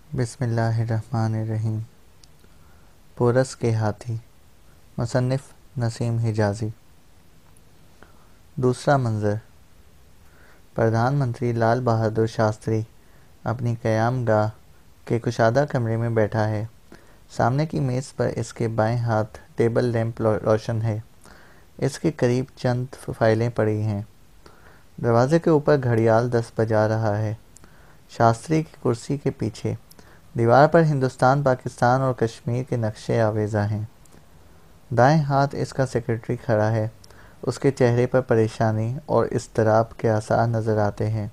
बिस्मिल्लाहिर्रहमानिर्रहीम। पोरस के हाथी, मुसन्निफ नसीम हिजाज़ी। दूसरा मंज़र। प्रधानमंत्री लाल बहादुर शास्त्री अपनी क़यामगाह के कुशादा कमरे में बैठा है। सामने की मेज़ पर इसके बाएं हाथ टेबल लैंप रोशन है। इसके करीब चंद फाइलें पड़ी हैं। दरवाजे के ऊपर घड़ियाल 10 बजा रहा है। शास्त्री की कुर्सी के पीछे दीवार पर हिंदुस्तान, पाकिस्तान और कश्मीर के नक्शे आवेज़ा हैं। दाएं हाथ इसका सेक्रेटरी खड़ा है। उसके चेहरे पर परेशानी और इज़्तिराब के आसार नज़र आते हैं।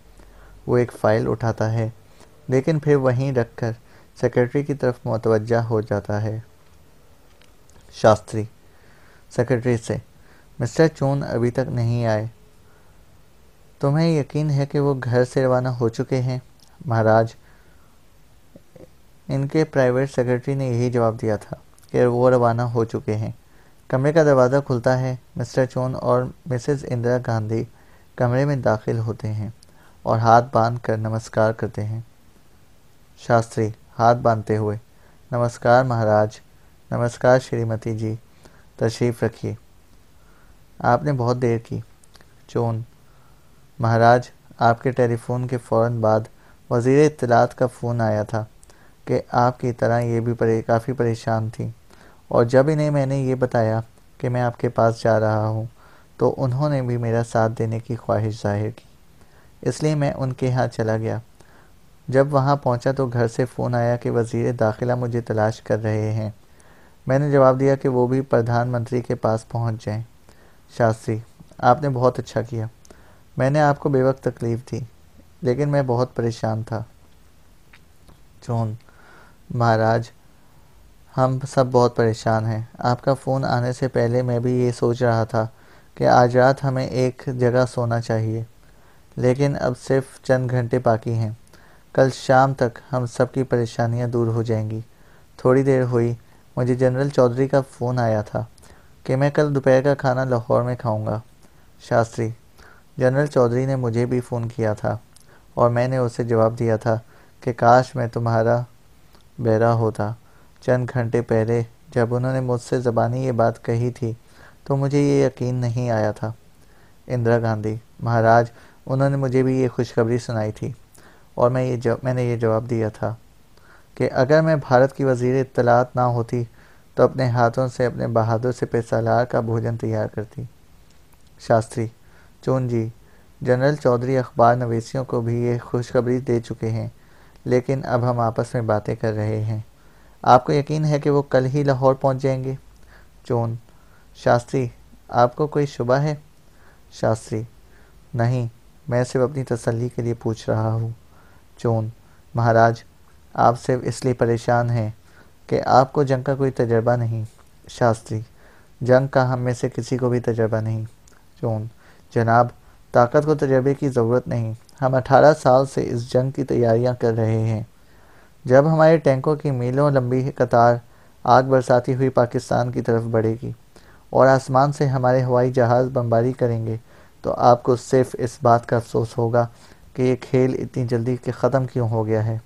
वो एक फ़ाइल उठाता है, लेकिन फिर वहीं रखकर सेक्रेटरी की तरफ मुतवज्जा हो जाता है। शास्त्री सेक्रेटरी से, मिस्टर चून अभी तक नहीं आए। तुम्हें यकीन है कि वो घर से रवाना हो चुके हैं? महाराज, इनके प्राइवेट सेक्रेटरी ने यही जवाब दिया था कि वो रवाना हो चुके हैं। कमरे का दरवाज़ा खुलता है। मिस्टर चून और मिसेस इंदिरा गांधी कमरे में दाखिल होते हैं और हाथ बांध कर नमस्कार करते हैं। शास्त्री हाथ बांधते हुए, नमस्कार महाराज। नमस्कार श्रीमती जी, तशरीफ़ रखिए। आपने बहुत देर की। चून, महाराज, आपके टेलीफोन के फ़ौरन बाद वज़ीर इत्तलात का फ़ोन आया था कि आपकी तरह ये भी काफ़ी परेशान थी, और जब इन्हें मैंने ये बताया कि मैं आपके पास जा रहा हूँ तो उन्होंने भी मेरा साथ देने की ख्वाहिश ज़ाहिर की। इसलिए मैं उनके यहाँ चला गया। जब वहाँ पहुँचा तो घर से फ़ोन आया कि वज़ीर दाखिला मुझे तलाश कर रहे हैं। मैंने जवाब दिया कि वो भी प्रधानमंत्री के पास पहुँच जाएं। शास्त्री, आपने बहुत अच्छा किया। मैंने आपको बेवक्त तकलीफ़ दी, लेकिन मैं बहुत परेशान था। चून, महाराज, हम सब बहुत परेशान हैं। आपका फ़ोन आने से पहले मैं भी ये सोच रहा था कि आज रात हमें एक जगह सोना चाहिए, लेकिन अब सिर्फ चंद घंटे बाकी हैं। कल शाम तक हम सब की परेशानियां दूर हो जाएंगी। थोड़ी देर हुई, मुझे जनरल चौधरी का फ़ोन आया था कि मैं कल दोपहर का खाना लाहौर में खाऊंगा। शास्त्री, जनरल चौधरी ने मुझे भी फ़ोन किया था और मैंने उसे जवाब दिया था कि काश मैं तुम्हारा बहरा होता। चंद घंटे पहले जब उन्होंने मुझसे ज़बानी ये बात कही थी तो मुझे ये यकीन नहीं आया था। इंदिरा गांधी, महाराज, उन्होंने मुझे भी ये खुशखबरी सुनाई थी और मैंने ये जवाब दिया था कि अगर मैं भारत की वज़ीर इत्तलात ना होती तो अपने हाथों से अपने बहादुर सिपह सालार का भोजन तैयार करती। शास्त्री, चून जी, जनरल चौधरी अखबार नवीसियों को भी ये खुशखबरी दे चुके हैं, लेकिन अब हम आपस में बातें कर रहे हैं। आपको यकीन है कि वो कल ही लाहौर पहुंच जाएंगे? चून, शास्त्री, आपको कोई शुबा है? शास्त्री, नहीं, मैं सिर्फ अपनी तसल्ली के लिए पूछ रहा हूँ। चून, महाराज, आप सिर्फ इसलिए परेशान हैं कि आपको जंग का कोई तजर्बा नहीं। शास्त्री, जंग का हम में से किसी को भी तजर्बा नहीं। चून, जनाब, ताकत को तजर्बे की ज़रूरत नहीं। हम 18 साल से इस जंग की तैयारियां कर रहे हैं। जब हमारे टैंकों की मीलों लंबी कतार आग बरसाती हुई पाकिस्तान की तरफ बढ़ेगी और आसमान से हमारे हवाई जहाज़ बमबारी करेंगे, तो आपको सिर्फ इस बात का अफसोस होगा कि ये खेल इतनी जल्दी के ख़त्म क्यों हो गया है।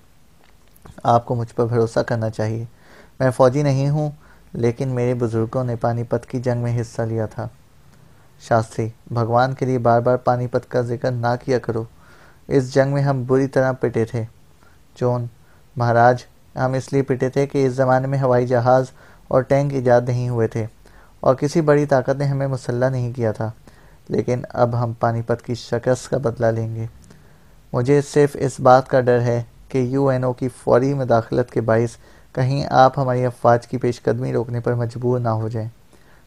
आपको मुझ पर भरोसा करना चाहिए। मैं फ़ौजी नहीं हूँ, लेकिन मेरे बुज़ुर्गों ने पानीपत की जंग में हिस्सा लिया था। शास्त्री, भगवान के लिए बार बार पानीपत का जिक्र ना किया करो। इस जंग में हम बुरी तरह पिटे थे। चून, महाराज, हम इसलिए पिटे थे कि इस ज़माने में हवाई जहाज़ और टैंक ईजाद नहीं हुए थे और किसी बड़ी ताकत ने हमें मुसल्लह नहीं किया था, लेकिन अब हम पानीपत की शिकस्त का बदला लेंगे। मुझे सिर्फ इस बात का डर है कि यूएनओ की फौरी मुदाखलत के बाइस कहीं आप हमारी अफवाज की पेशकदमी रोकने पर मजबूर ना हो जाएं।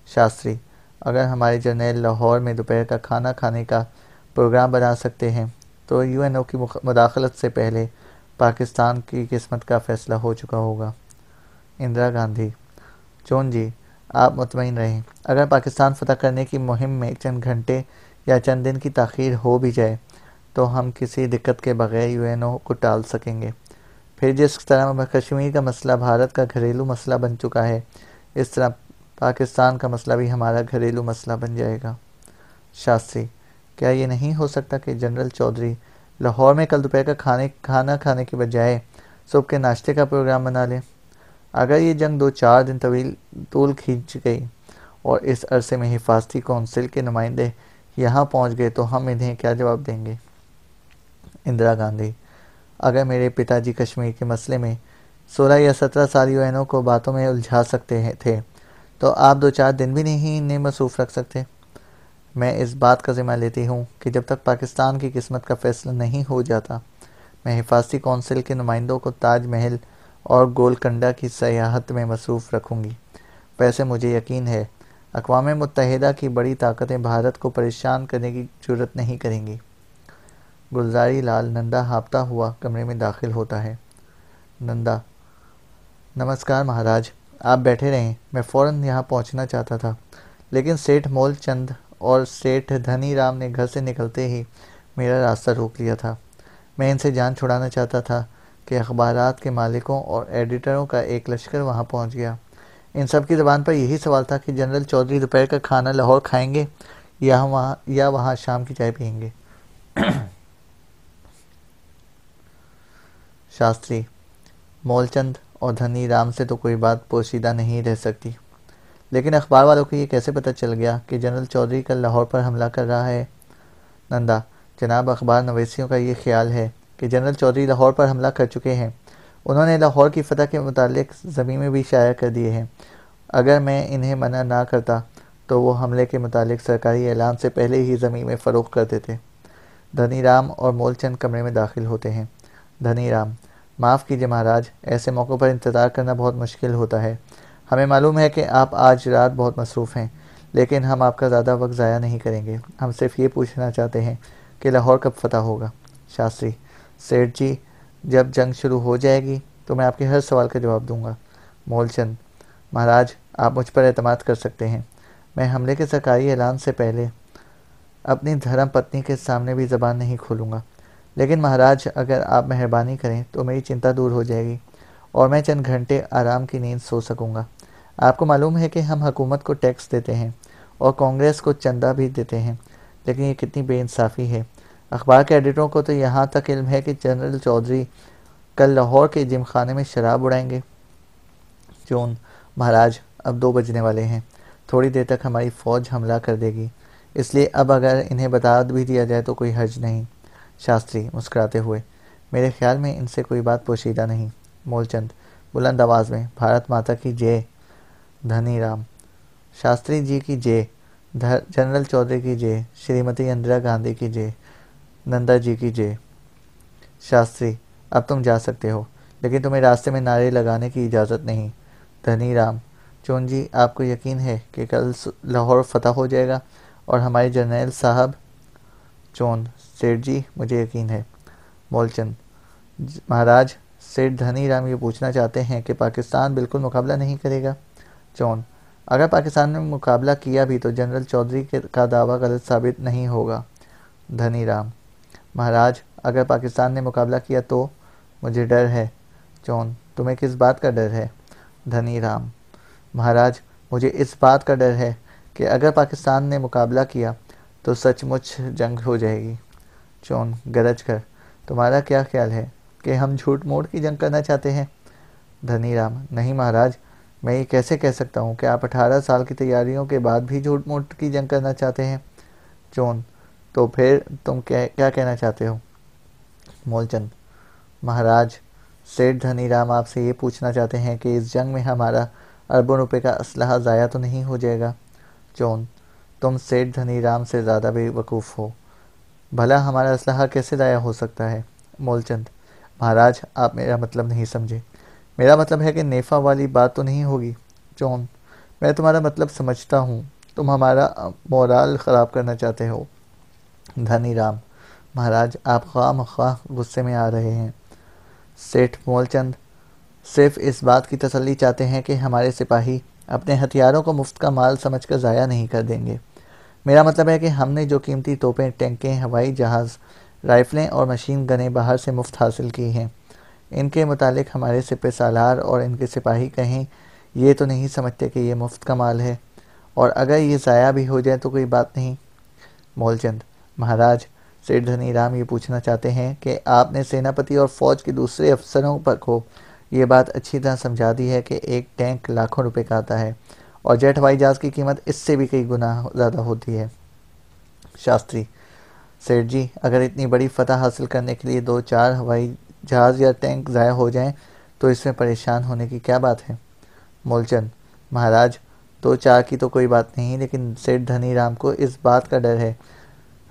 शास्त्री, अगर हमारे जर्नल लाहौर में दोपहर का खाना खाने का प्रोग्राम बना सकते हैं तो यूएनओ की मुदाखलत से पहले पाकिस्तान की किस्मत का फ़ैसला हो चुका होगा। इंदिरा गांधी, चून जी, आप मुतमईन रहें। अगर पाकिस्तान फतह करने की मुहिम में चंद घंटे या चंद दिन की ताख़ीर हो भी जाए तो हम किसी दिक्कत के बगैर यूएनओ को टाल सकेंगे। फिर जिस तरह कश्मीर का मसला भारत का घरेलू मसला बन चुका है, इस तरह पाकिस्तान का मसला भी हमारा घरेलू मसला बन जाएगा। शास्त्री, क्या ये नहीं हो सकता कि जनरल चौधरी लाहौर में कल दोपहर का खाना खाने के बजाय सुबह के नाश्ते का प्रोग्राम बना लें। अगर ये जंग 2-4 दिन तूल खींच गई और इस अरसे में हिफाजती कौंसिल के नुमाइंदे यहाँ पहुँच गए तो हम इन्हें क्या जवाब देंगे? इंदिरा गांधी: अगर मेरे पिताजी कश्मीर के मसले में 16 या 17 साल यूएनओ को बातों में उलझा सकते थे तो आप 2-4 दिन भी नहीं इन्हें मसरूफ़ रख सकते। मैं इस बात का ज़िम्मा लेती हूँ कि जब तक पाकिस्तान की किस्मत का फैसला नहीं हो जाता, मैं हिफाजती कौंसिल के नुमाइंदों को ताजमहल और गोलकंडा की सयाहत में मसरूफ़ रखूँगी। वैसे मुझे यकीन है अक़वाम मुत्तहिदा की बड़ी ताकतें भारत को परेशान करने की जुर्रत नहीं करेंगी। गुलज़ारी लाल नंदा हाँफता हुआ कमरे में दाखिल होता है। नंदा: नमस्कार महाराज, आप बैठे रहें, मैं फ़ौरन यहाँ पहुँचना चाहता था, लेकिन सेठ मोलचंद और सेठ धनीराम ने घर से निकलते ही मेरा रास्ता रोक लिया था। मैं इनसे जान छुड़ाना चाहता था कि अखबारात के मालिकों और एडिटरों का एक लश्कर वहाँ पहुँच गया। इन सब की ज़बान पर यही सवाल था कि जनरल चौधरी दोपहर का खाना लाहौर खाएंगे या वहाँ शाम की चाय पियेंगे। शास्त्री: मोलचंद और धनीराम से तो कोई बात पोशीदा नहीं रह सकती, लेकिन अखबार वालों को ये कैसे पता चल गया कि जनरल चौधरी कल लाहौर पर हमला कर रहा है? नंदा: जनाब, अखबार नवीसियों का ये ख्याल है कि जनरल चौधरी लाहौर पर हमला कर चुके हैं। उन्होंने लाहौर की फतह के मुतालिक ज़मीमें भी शाया कर दिए हैं। अगर मैं इन्हें मना ना करता तो वो हमले के मुतालिक सरकारी ऐलान से पहले ही ज़मीमें फ़रोख्त कर देते। धनीराम और मोलचंद कमरे में दाखिल होते हैं। धनीराम: माफ़ कीजिए महाराज, ऐसे मौक़ों पर इंतज़ार करना बहुत मुश्किल होता है। हमें मालूम है कि आप आज रात बहुत मसरूफ़ हैं, लेकिन हम आपका ज़्यादा वक्त ज़ाया नहीं करेंगे। हम सिर्फ ये पूछना चाहते हैं कि लाहौर कब फतह होगा? शास्त्री: सेठ जी, जब जंग शुरू हो जाएगी तो मैं आपके हर सवाल का जवाब दूंगा। मोलचंद: महाराज, आप मुझ पर एतमाद कर सकते हैं। मैं हमले के सरकारी ऐलान से पहले अपनी धर्म पत्नी के सामने भी ज़बान नहीं खोलूँगा, लेकिन महाराज, अगर आप मेहरबानी करें तो मेरी चिंता दूर हो जाएगी और मैं चंद घंटे आराम की नींद सो सकूँगा। आपको मालूम है कि हम हुकूमत को टैक्स देते हैं और कांग्रेस को चंदा भी देते हैं, लेकिन ये कितनी बेइंसाफ़ी है। अखबार के एडिटरों को तो यहाँ तक इल्म है कि जनरल चौधरी कल लाहौर के जिम खाने में शराब उड़ाएंगे। जून: महाराज, अब 2 बजने वाले हैं, थोड़ी देर तक हमारी फ़ौज हमला कर देगी, इसलिए अब अगर इन्हें बता भी दिया जाए तो कोई हर्ज नहीं। शास्त्री मुस्कुराते हुए: मेरे ख्याल में इनसे कोई बात पोशीदा नहीं। मोलचंद बुलंद आवाज़ में: भारत माता की जय। धनीराम: शास्त्री जी की जय, जनरल चौधरी की जय, श्रीमती इंदिरा गांधी की जय, नंदा जी की जय। शास्त्री: अब तुम जा सकते हो, लेकिन तुम्हें रास्ते में नारे लगाने की इजाज़त नहीं। धनीराम: चौन जी, आपको यकीन है कि कल लाहौर फतह हो जाएगा और हमारे जर्नैल साहब? चौन: सेठ जी, मुझे यकीन है। मोलचंद: महाराज, सेठ धनीराम ये पूछना चाहते हैं कि पाकिस्तान बिल्कुल मुकाबला नहीं करेगा। चौन: अगर पाकिस्तान ने मुकाबला किया भी तो जनरल चौधरी का दावा गलत साबित नहीं होगा। धनीराम: महाराज, अगर पाकिस्तान ने मुकाबला किया तो? मुझे डर है। चौन: तुम्हें किस बात का डर है? धनीराम: महाराज, मुझे इस बात का डर है कि अगर पाकिस्तान ने मुकाबला किया तो सचमुच जंग हो जाएगी। चौन गरज कर: तुम्हारा क्या ख्याल है कि हम झूठ मूठ की जंग करना चाहते हैं? धनीराम: नहीं महाराज, मैं ये कैसे कह सकता हूँ कि आप 18 साल की तैयारियों के बाद भी झूठ मूठ की जंग करना चाहते हैं। चौन: तो फिर तुम क्या कहना चाहते हो? मोलचंद: महाराज, सेठ धनीराम आपसे ये पूछना चाहते हैं कि इस जंग में हमारा अरबों रुपए का असलहा ज़ाया तो नहीं हो जाएगा। चौन: तुम सेठ धनीराम से ज़्यादा बेवकूफ़ हो, भला हमारा असलहा कैसे ज़ाया हो सकता है? मोलचंद: महाराज, आप मेरा मतलब नहीं समझे। मेरा मतलब है कि नेफ़ा वाली बात तो नहीं होगी। चौन: मैं तुम्हारा मतलब समझता हूँ, तुम हमारा मोराल ख़राब करना चाहते हो। धनीराम: महाराज, आप ख़्वाह गुस्से में आ रहे हैं। सेठ मोलचंद सिर्फ इस बात की तसल्ली चाहते हैं कि हमारे सिपाही अपने हथियारों को मुफ्त का माल समझकर ज़ाया नहीं कर देंगे। मेरा मतलब है कि हमने जो कीमती तोपें, टैंकें, हवाई जहाज़, राइफ़लें और मशीन गनें बाहर से मुफ्त हासिल की हैं, इनके मुतालिक हमारे सिपह सालार और इनके सिपाही कहीं ये तो नहीं समझते कि ये मुफ्त का माल है, और अगर ये ज़ाया भी हो जाए तो कोई बात नहीं। मोलचंद: महाराज, सेठ धनीराम ये पूछना चाहते हैं कि आपने सेनापति और फौज के दूसरे अफसरों पर को ये बात अच्छी तरह समझा दी है कि एक टैंक लाखों रुपए का आता है और जेट हवाई जहाज की कीमत इससे भी कई गुना ज़्यादा होती है। शास्त्री: सेठ जी, अगर इतनी बड़ी फतह हासिल करने के लिए 2-4 हवाई जहाज या टैंक ज़ाया हो जाएं तो इसमें परेशान होने की क्या बात है। मूलचंद: महाराज, 2-4 की तो कोई बात नहीं, लेकिन सेठ धनीराम को इस बात का डर है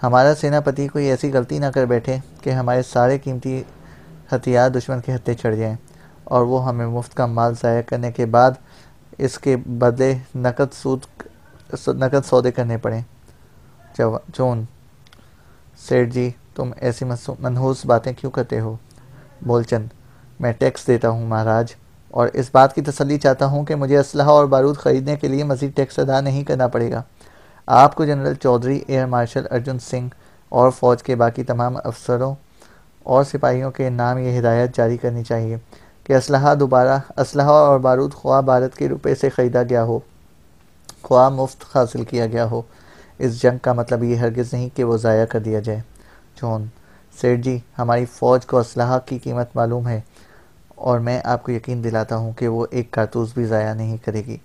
हमारा सेनापति कोई ऐसी गलती ना कर बैठे कि हमारे सारे कीमती हथियार दुश्मन के हत्थे चढ़ जाएं और वो हमें मुफ्त का माल ज़ाया करने के बाद इसके बदले नकद सौदे करने पड़े। चोन: सेठ जी, तुम ऐसी मनहूस बातें क्यों करते हो। मूलचंद: मैं टैक्स देता हूँ महाराज, और इस बात की तसल्ली चाहता हूँ कि मुझे असलहा और बारूद खरीदने के लिए मज़ीद टैक्स अदा नहीं करना पड़ेगा। आपको general Chaudhary, air marshal Arjun Singh और फ़ौज के बाकी तमाम अफसरों और सिपाहियों के नाम ये हिदायत जारी करनी चाहिए कि असलहा और बारूद ख्वाह भारत के रुपए से ख़रीदा गया हो, ख्वाह मुफ्त हासिल किया गया हो। इस जंग का मतलब ये हरगिज़ नहीं कि वो ज़ाया कर दिया जाए। जॉन: सेठ जी, हमारी फ़ौज को असलहा की कीमत मालूम है और मैं आपको यकीन दिलाता हूँ कि वो एक कारतूस भी ज़ाया नहीं करेगी।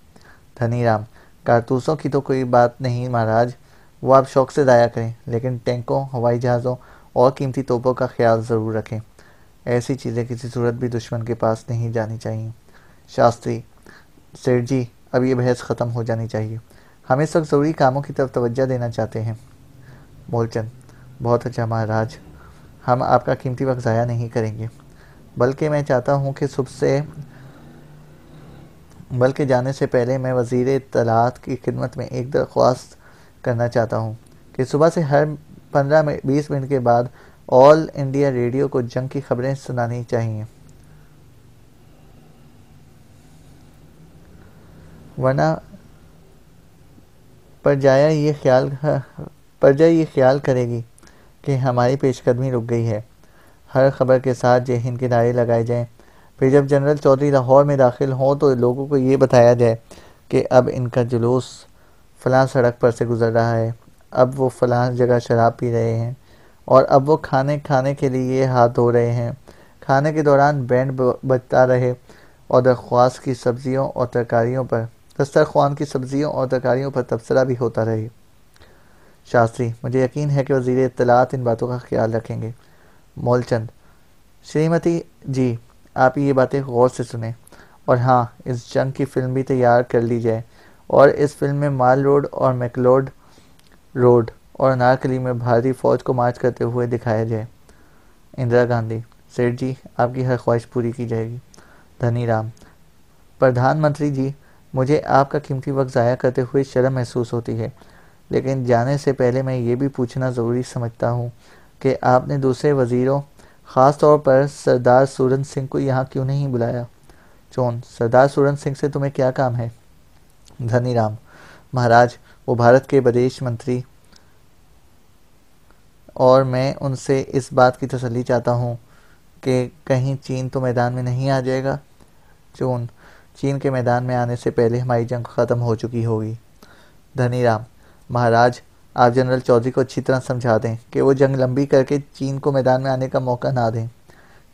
धनीराम: कारतूसों की तो कोई बात नहीं महाराज, वो आप शौक़ से ज़ाया करें, लेकिन टैंकों, हवाई जहाज़ों और कीमती तोपों का ख्याल ज़रूर रखें। ऐसी चीज़ें किसी सूरत भी दुश्मन के पास नहीं जानी चाहिए। शास्त्री: सेठ जी, अब ये बहस ख़त्म हो जानी चाहिए, हम इस वक्त ज़रूरी कामों की तरफ तवज्जो देना चाहते हैं। मूलचंद: बहुत अच्छा महाराज, हम आपका कीमती वक्त ज़ाया नहीं करेंगे, बल्कि मैं चाहता हूँ कि बल्कि जाने से पहले मैं वज़ीर इत्तलात की खिदमत में एक दरख्वास्त करना चाहता हूँ कि सुबह से हर 15-20 मिनट के बाद ऑल इंडिया रेडियो को जंग की खबरें सुनानी चाहिए, वरना परजाया ये ख्याल करेगी कि हमारी पेशकदमी रुक गई है। हर खबर के साथ जय हिंद के नारे लगाए जाएं। फिर जब जनरल चौधरी लाहौर में दाखिल हों तो लोगों को ये बताया जाए कि अब इनका जुलूस फ़लाँ सड़क पर से गुज़र रहा है, अब वो फ़लाँ जगह शराब पी रहे हैं और अब वो खाने के लिए हाथ धो रहे हैं। खाने के दौरान बैंड बजता रहे और दस्तरख्वान की सब्जियों और तरकारियों पर तबसरा भी होता रहे। शास्त्री: मुझे यकीन है कि वज़ीर इत्तलात इन बातों का ख्याल रखेंगे। मौलचंद: श्रीमती जी, आप ये बातें गौर से सुने, और हाँ, इस जंग की फ़िल्म भी तैयार कर ली जाए और इस फिल्म में माल रोड और मैकलोड रोड और अनारकली में भारतीय फ़ौज को मार्च करते हुए दिखाया जाए। इंदिरा गांधी: सेठ जी, आपकी हर ख्वाहिश पूरी की जाएगी। धनीराम: प्रधानमंत्री जी, मुझे आपका कीमती वक्त ज़ाया करते हुए शर्म महसूस होती है, लेकिन जाने से पहले मैं ये भी पूछना ज़रूरी समझता हूँ कि आपने दूसरे वज़ीरों, ख़ास तौर पर सरदार सूरन सिंह को यहाँ क्यों नहीं बुलाया। चोन: सरदार सूरन सिंह से तुम्हें क्या काम है। धनीराम: महाराज, वो भारत के विदेश मंत्री और मैं उनसे इस बात की तसल्ली चाहता हूँ कि कहीं चीन तो मैदान में नहीं आ जाएगा। चोन: चीन के मैदान में आने से पहले हमारी जंग ख़त्म हो चुकी होगी। धनीराम: महाराज, आप जनरल चौधरी को अच्छी तरह समझा दें कि वो जंग लंबी करके चीन को मैदान में आने का मौका ना दें।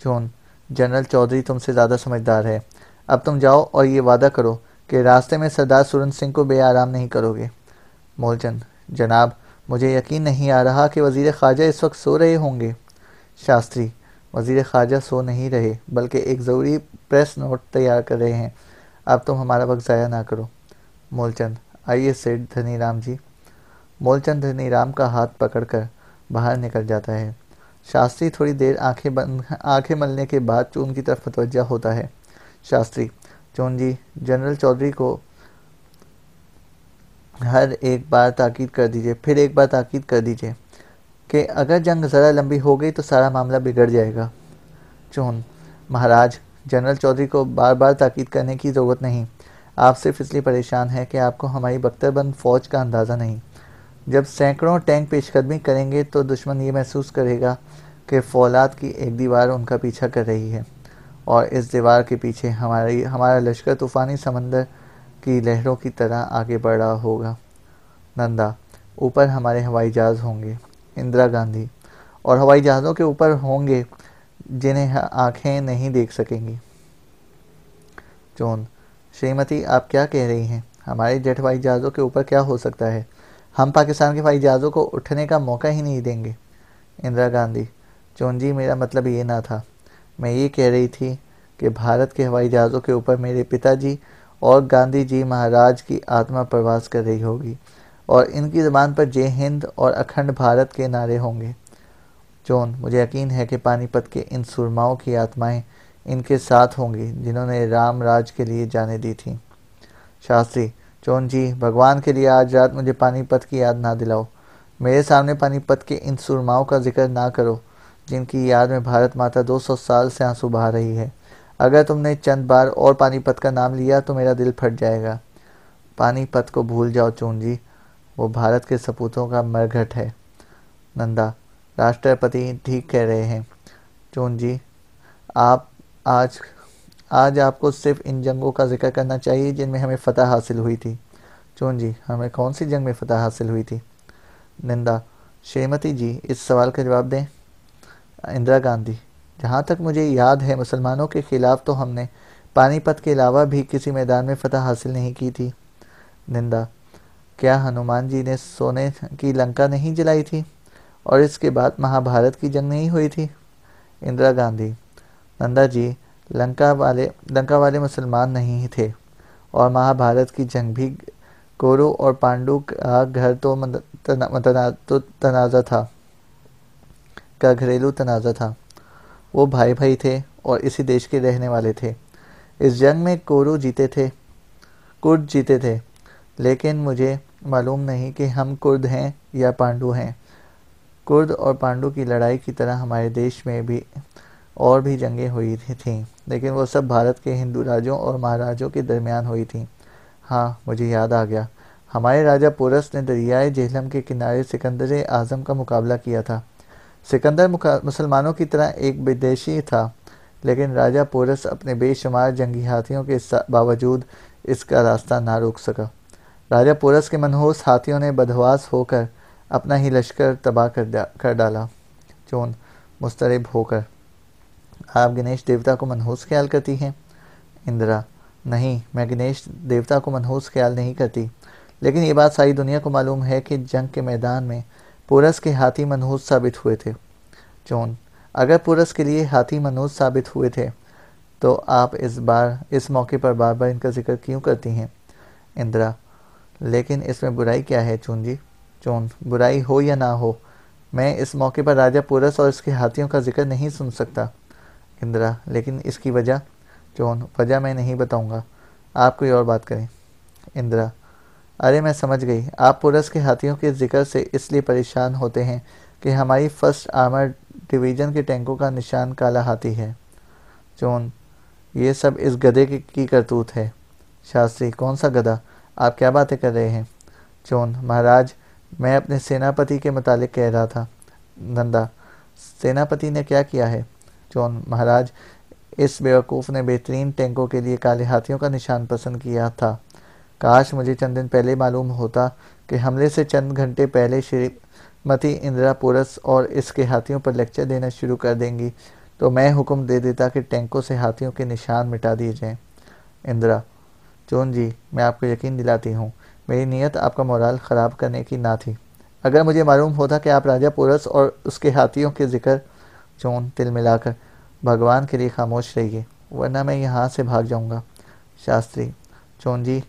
चोन: जनरल चौधरी तुमसे ज़्यादा समझदार है, अब तुम जाओ और ये वादा करो कि रास्ते में सरदार सूरन सिंह को बेआराम नहीं करोगे। मूलचंद: जनाब, मुझे यकीन नहीं आ रहा कि वज़ीर ख़ारजा इस वक्त सो रहे होंगे। शास्त्री: वज़ीर ख़ारजा सो नहीं रहे, बल्कि एक ज़रूरी प्रेस नोट तैयार कर रहे हैं। अब तुम हमारा वक्त ज़ाया ना करो। मूलचंद: आइए सेठ धनीराम जी। मूलचंद धनीराम का हाथ पकड़कर बाहर निकल जाता है। शास्त्री थोड़ी देर आंखें मलने के बाद चून की तरफ मुतवज्जा होता है। शास्त्री: चून जी, जनरल चौधरी को फिर एक बार ताकीद कर दीजिए कि अगर जंग ज़रा लंबी हो गई तो सारा मामला बिगड़ जाएगा। चून: महाराज, जनरल चौधरी को बार बार ताकीद करने की ज़रूरत नहीं, आप सिर्फ इसलिए परेशान हैं कि आपको हमारी बख्तरबंद फ़ौज का अंदाज़ा नहीं। जब सैकड़ों टैंक पेशकदमी करेंगे तो दुश्मन ये महसूस करेगा कि फौलाद की एक दीवार उनका पीछा कर रही है और इस दीवार के पीछे हमारा लश्कर तूफ़ानी समंदर की लहरों की तरह आगे बढ़ रहा होगा। नंदा: ऊपर हमारे हवाई जहाज़ होंगे। इंदिरा गांधी: और हवाई जहाज़ों के ऊपर होंगे जिन्हें आंखें नहीं देख सकेंगी। जॉन, श्रीमती आप क्या कह रही हैं? हमारे जेट हवाई जहाज़ों के ऊपर क्या हो सकता है? हम पाकिस्तान के हवाई जहाज़ों को उठने का मौका ही नहीं देंगे। इंदिरा गांधी, जॉन जी मेरा मतलब ये ना था। मैं ये कह रही थी कि भारत के हवाई जहाज़ों के ऊपर मेरे पिताजी और गांधी जी महाराज की आत्मा प्रवास कर रही होगी और इनकी ज़बान पर जय हिंद और अखंड भारत के नारे होंगे। जॉन, मुझे यकीन है कि पानीपत के इन सुरमाओं की आत्माएं इनके साथ होंगी जिन्होंने राम राज के लिए जाने दी थी। शास्त्री, जॉन जी भगवान के लिए आज रात मुझे पानीपत की याद ना दिलाओ। मेरे सामने पानीपत के इन सुरमाओं का जिक्र ना करो जिनकी याद में भारत माता 200 साल से आंसू बहा रही है। अगर तुमने चंद बार और पानीपत का नाम लिया तो मेरा दिल फट जाएगा। पानीपत को भूल जाओ चोन जी, वो भारत के सपूतों का मरघट है। नंदा, राष्ट्रपति ठीक कह रहे हैं। चोन जी, आप आज आज आपको सिर्फ इन जंगों का जिक्र करना चाहिए जिनमें हमें फतह हासिल हुई थी। चोन जी, हमें कौन सी जंग में फतह हासिल हुई थी? निंदा, श्रीमती जी इस सवाल का जवाब दें। इंदिरा गांधी, जहाँ तक मुझे याद है मुसलमानों के खिलाफ तो हमने पानीपत के अलावा भी किसी मैदान में फतह हासिल नहीं की थी। निंदा, क्या हनुमान जी ने सोने की लंका नहीं जलाई थी और इसके बाद महाभारत की जंग नहीं हुई थी? इंदिरा गांधी, नंदा जी लंका वाले मुसलमान नहीं थे और महाभारत की जंग भी कौरव और पांडु का घर तो तनाज़ा था का घरेलू तनाज़ा था। वो भाई भाई थे और इसी देश के रहने वाले थे। इस जंग में कुर्द जीते थे, लेकिन मुझे मालूम नहीं कि हम कुर्द हैं या पांडु हैं। कुर्द और पांडु की लड़ाई की तरह हमारे देश में भी और भी जंगें हुई थीं, लेकिन वो सब भारत के हिंदू राजों और महाराजों के दरमियान हुई थीं। हाँ, मुझे याद आ गया। हमारे राजा पोरस ने दरियाए झेलम के किनारे सिकंदर आज़म का मुकाबला किया था। सिकंदर मुसलमानों की तरह एक विदेशी था, लेकिन राजा पोरस अपने बेशुमार जंगी हाथियों के बावजूद इसका रास्ता ना रोक सका। राजा पोरस के मनहूस हाथियों ने बदहवास होकर अपना ही लश्कर तबाह कर डाला। चोन, मुस्तरब होकर, आप गणेश देवता को मनहूस ख्याल करती हैं? इंदिरा, नहीं, मैं गणेश देवता को मनहूस ख्याल नहीं करती, लेकिन ये बात सारी दुनिया को मालूम है कि जंग के मैदान में पोरस के हाथी मनहूस साबित हुए थे। जॉन, अगर पोरस के लिए हाथी मनहूस साबित हुए थे तो आप इस मौके पर बार बार इनका जिक्र क्यों करती हैं? इंदिरा, लेकिन इसमें बुराई क्या है चून जी? जॉन, बुराई हो या ना हो, मैं इस मौके पर राजा पोरस और इसके हाथियों का जिक्र नहीं सुन सकता। इंदिरा, लेकिन इसकी वजह? जॉन, वजह मैं नहीं बताऊंगा, आप कोई और बात करें। इंदिरा, अरे मैं समझ गई, आप पोरस के हाथियों के जिक्र से इसलिए परेशान होते हैं कि हमारी फर्स्ट आर्मर डिवीज़न के टैंकों का निशान काला हाथी है। जॉन, ये सब इस गधे की करतूत है। शास्त्री, कौन सा गधा? आप क्या बातें कर रहे हैं? जॉन, महाराज, मैं अपने सेनापति के मुतालिक कह रहा था। नंदा, सेनापति ने क्या किया है? जॉन, महाराज, इस बेवकूफ़ ने बेहतरीन टैंकों के लिए काले हाथियों का निशान पसंद किया था। काश मुझे चंद दिन पहले मालूम होता कि हमले से चंद घंटे पहले श्रीमती इंदिरा पोरस और इसके हाथियों पर लेक्चर देना शुरू कर देंगी तो मैं हुक्म दे देता कि टैंकों से हाथियों के निशान मिटा दिए जाएं। इंदिरा, जॉन जी, मैं आपको यकीन दिलाती हूँ, मेरी नीयत आपका मोराल ख़राब करने की ना थी। अगर मुझे मालूम होता कि आप राजा पोरस और उसके हाथियों के जिक्र। जॉन तिल मिलाकर, भगवान के लिए खामोश रहिए, वरना मैं यहाँ से भाग जाऊँगा। शास्त्री, जॉन जी,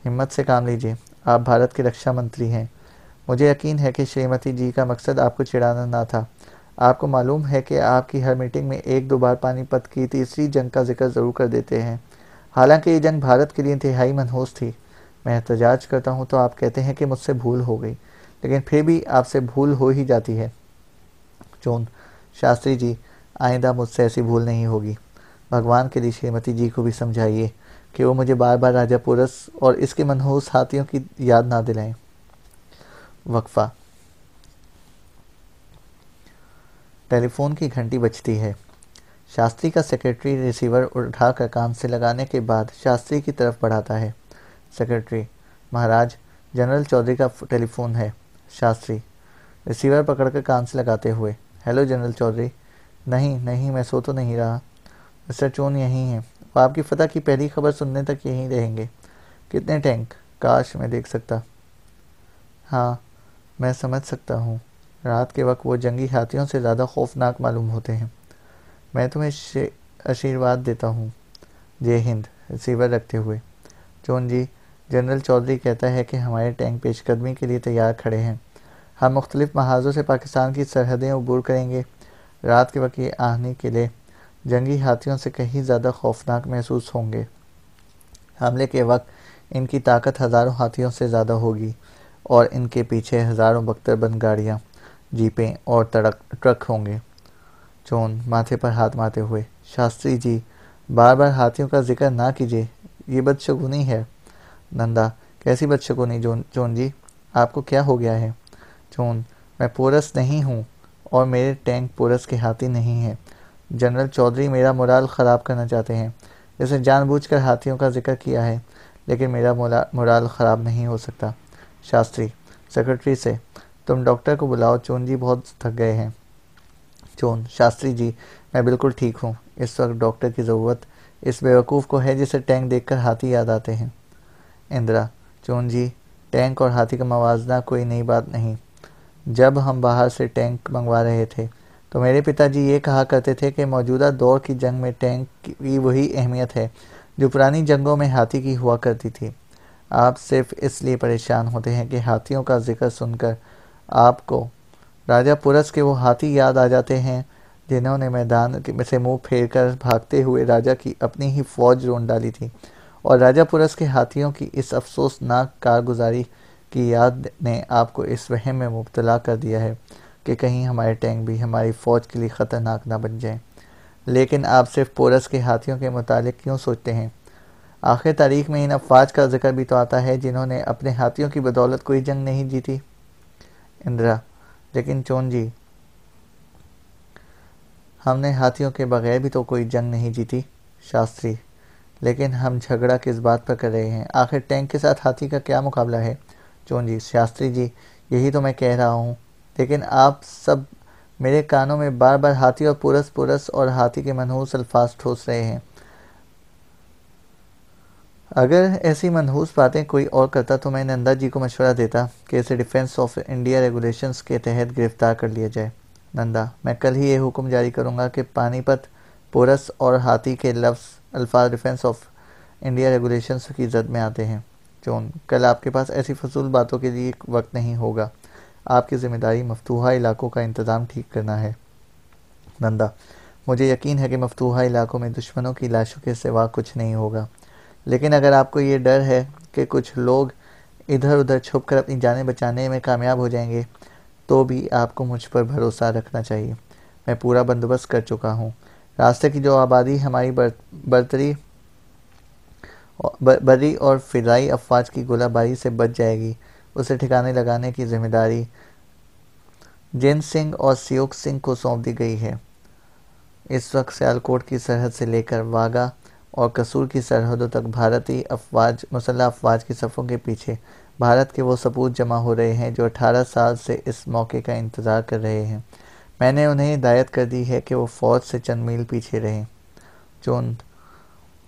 हिम्मत से काम लीजिए, आप भारत के रक्षा मंत्री हैं। मुझे यकीन है कि श्रीमती जी का मकसद आपको चिढ़ाना ना था। आपको मालूम है कि आपकी हर मीटिंग में एक दो बार पानीपत की तीसरी जंग का जिक्र ज़रूर कर देते हैं। हालांकि ये जंग भारत के लिए इंतहाई मनहूस थी। मैं एहतजाज करता हूँ तो आप कहते हैं कि मुझसे भूल हो गई, लेकिन फिर भी आपसे भूल हो ही जाती है। जॉन, शास्त्री जी, आइंदा मुझसे ऐसी भूल नहीं होगी। भगवान के लिए श्रीमती जी को भी समझाइए कि वो मुझे बार बार राजा पोरस और इसके मनहूस हाथियों की याद ना दिलाएं। वक्फा। टेलीफोन की घंटी बजती है। शास्त्री का सेक्रेटरी रिसीवर उठाकर कान से लगाने के बाद शास्त्री की तरफ बढ़ाता है। सेक्रेटरी, महाराज, जनरल चौधरी का टेलीफोन है। शास्त्री, रिसीवर पकड़कर कान से लगाते हुए, हेलो जनरल चौधरी। नहीं नहीं, मैं सो तो नहीं रहा। मिस्टर चोन यहीं हैं। वो आपकी फतह की पहली खबर सुनने तक यहीं रहेंगे। कितने टैंक? काश मैं देख सकता। हाँ, मैं समझ सकता हूँ। रात के वक्त वो जंगी हाथियों से ज़्यादा खौफनाक मालूम होते हैं। मैं तुम्हें आशीर्वाद देता हूँ। जय हिंद। रिसीवर रखते हुए। चोन जी, जनरल चौधरी कहता है कि हमारे टैंक पेशकदमी के लिए तैयार खड़े हैं। हम मुख्तलिफ महाजों से पाकिस्तान की सरहदें अबूर करेंगे। रात के वक्त ये आहनी किले जंगी हाथियों से कहीं ज़्यादा खौफनाक महसूस होंगे। हमले के वक्त इनकी ताकत हज़ारों हाथियों से ज़्यादा होगी और इनके पीछे हज़ारों बख्तरबंद गाड़ियाँ, जीपें और ट्रक होंगे। चोन माथे पर हाथ मारते हुए। शास्त्री जी, बार बार हाथियों का जिक्र ना कीजिए, ये बदशगुनी है। नंदा, कैसी बदशगुनी चोन जी? आपको क्या हो गया है? चोन, मैं पोरस नहीं हूँ और मेरे टैंक पोरस के हाथी नहीं हैं। जनरल चौधरी मेरा मोराल ख़राब करना चाहते हैं। जैसे जानबूझकर हाथियों का जिक्र किया है, लेकिन मेरा मोराल ख़राब नहीं हो सकता। शास्त्री सेक्रेटरी से, तुम डॉक्टर को बुलाओ, चोन जी बहुत थक गए हैं। चोन, शास्त्री जी, मैं बिल्कुल ठीक हूँ। इस वक्त डॉक्टर की ज़रूरत इस बेवकूफ़ को है जिसे टैंक देखकर हाथी याद आते हैं। इंदिरा, चोन जी, टैंक और हाथी का मवाजना कोई नई बात नहीं। जब हम बाहर से टैंक मंगवा रहे थे तो मेरे पिताजी ये कहा करते थे कि मौजूदा दौर की जंग में टैंक की वही अहमियत है जो पुरानी जंगों में हाथी की हुआ करती थी। आप सिर्फ इसलिए परेशान होते हैं कि हाथियों का जिक्र सुनकर आपको राजा पुरस के वो हाथी याद आ जाते हैं जिन्होंने मैदान से मुंह फेर कर भागते हुए राजा की अपनी ही फौज रोंद डाली थी, और राजा पुरस के हाथियों की इस अफसोसनाक कारगुजारी की याद ने आपको इस वहम में मुब्तला कर दिया है कि कहीं हमारे टैंक भी हमारी फ़ौज के लिए ख़तरनाक ना बन जाएं। लेकिन आप सिर्फ पोरस के हाथियों के मुतालिक क्यों सोचते हैं? आखिर तारीख में इन अफवाज का जिक्र भी तो आता है जिन्होंने अपने हाथियों की बदौलत कोई जंग नहीं जीती। इंदिरा, लेकिन चोन जी, हमने हाथियों के बगैर भी तो कोई जंग नहीं जीती। शास्त्री, लेकिन हम झगड़ा किस बात पर कर रहे हैं? आखिर टैंक के साथ हाथी का क्या मुकाबला है? चोन जी, शास्त्री जी, यही तो मैं कह रहा हूँ, लेकिन आप सब मेरे कानों में बार बार हाथी और पुरस पुरस और हाथी के मनहूस अल्फाज ठोस रहे हैं। अगर ऐसी मनहूस बातें कोई और करता तो मैं नंदा जी को मशवरा देता कि इसे डिफेंस ऑफ इंडिया रेगुलेशंस के तहत गिरफ्तार कर लिया जाए। नंदा, मैं कल ही ये हुक्म जारी करूँगा कि पानीपत, पोरस और हाथी के अल्फाज डिफेंस ऑफ इंडिया रेगुलेशंस की जद में आते हैं। चोन, कल आपके पास ऐसी फजूल बातों के लिए वक्त नहीं होगा। आपकी जिम्मेदारी मफतूहा इलाकों का इंतज़ाम ठीक करना है। नंदा, मुझे यकीन है कि मफतूहा इलाकों में दुश्मनों की लाशों के सिवा कुछ नहीं होगा, लेकिन अगर आपको ये डर है कि कुछ लोग इधर उधर छुप कर अपनी जानें बचाने में कामयाब हो जाएंगे, तो भी आपको मुझ पर भरोसा रखना चाहिए। मैं पूरा बंदोबस्त कर चुका हूँ। रास्ते की जो आबादी हमारी बरी और फ़िज़ाई अफवाज की गोलाबारी से बच जाएगी, उसे ठिकाने लगाने की जिम्मेदारी जिन सिंह और सियोक सिंह को सौंप दी गई है। इस वक्त सियालकोट की सरहद से लेकर वाघा और कसूर की सरहदों तक भारतीय अफवाज मुसल्लह अफवाज की सफ़ों के पीछे भारत के वो सपूत जमा हो रहे हैं जो 18 साल से इस मौके का इंतज़ार कर रहे हैं। मैंने उन्हें हिदायत कर दी है कि वो फ़ौज से चंद मील पीछे रहें। चोन,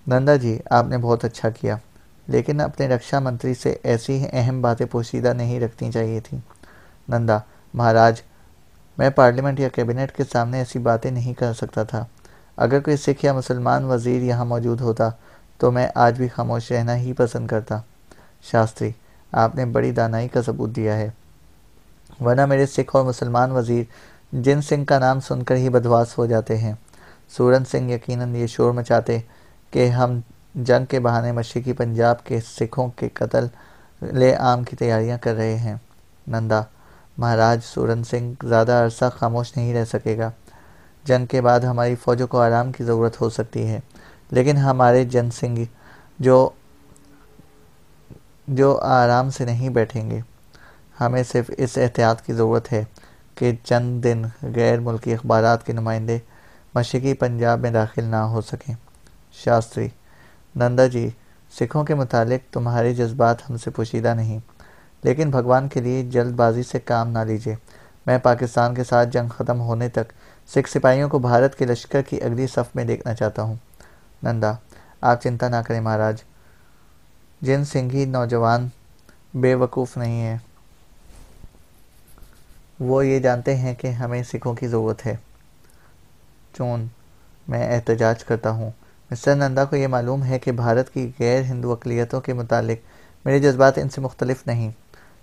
नंदा जी, आपने बहुत अच्छा किया, लेकिन अपने रक्षा मंत्री से ऐसी अहम बातें पोशीदा नहीं रखनी चाहिए थी। नंदा, महाराज, मैं पार्लियामेंट या कैबिनेट के सामने ऐसी बातें नहीं कर सकता था। अगर कोई सिख या मुसलमान वजीर यहाँ मौजूद होता तो मैं आज भी खामोश रहना ही पसंद करता। शास्त्री, आपने बड़ी दानाई का सबूत दिया है, वरना मेरे सिख और मुसलमान वजीर जिन सिंह का नाम सुनकर ही बदवास हो जाते हैं। सूरन सिंह यकीनन ये शोर मचाते कि हम जंग के बहाने मशरिकी पंजाब के सिखों के कत्ल ले आम की तैयारियां कर रहे हैं। नंदा, महाराज, सूरन सिंह ज़्यादा अरसा खामोश नहीं रह सकेगा। जंग के बाद हमारी फ़ौजों को आराम की ज़रूरत हो सकती है, लेकिन हमारे जन सिंह जो आराम से नहीं बैठेंगे। हमें सिर्फ इस एहतियात की ज़रूरत है कि चंद दिन गैर मुल्की अखबारात के नुमाइंदे मशरिकी पंजाब में दाखिल ना हो सकें। शास्त्री, नंदा जी, सिखों के मुतालिक तुम्हारे जज्बात हमसे पोशीदा नहीं, लेकिन भगवान के लिए जल्दबाजी से काम ना लीजिए। मैं पाकिस्तान के साथ जंग ख़त्म होने तक सिख सिपाहियों को भारत के लश्कर की अगली सफ़ में देखना चाहता हूँ। नंदा, आप चिंता ना करें महाराज, जिन सिंघी नौजवान बेवकूफ़ नहीं है, वो ये जानते हैं कि हमें सिखों की ज़रूरत है। चोन, मैं एहतजाज करता हूँ। मिस्टर नंदा को ये मालूम है कि भारत की गैर हिंदू अक़लियतों के मुतालिक मेरे जज्बात इनसे मुख्तलिफ नहीं,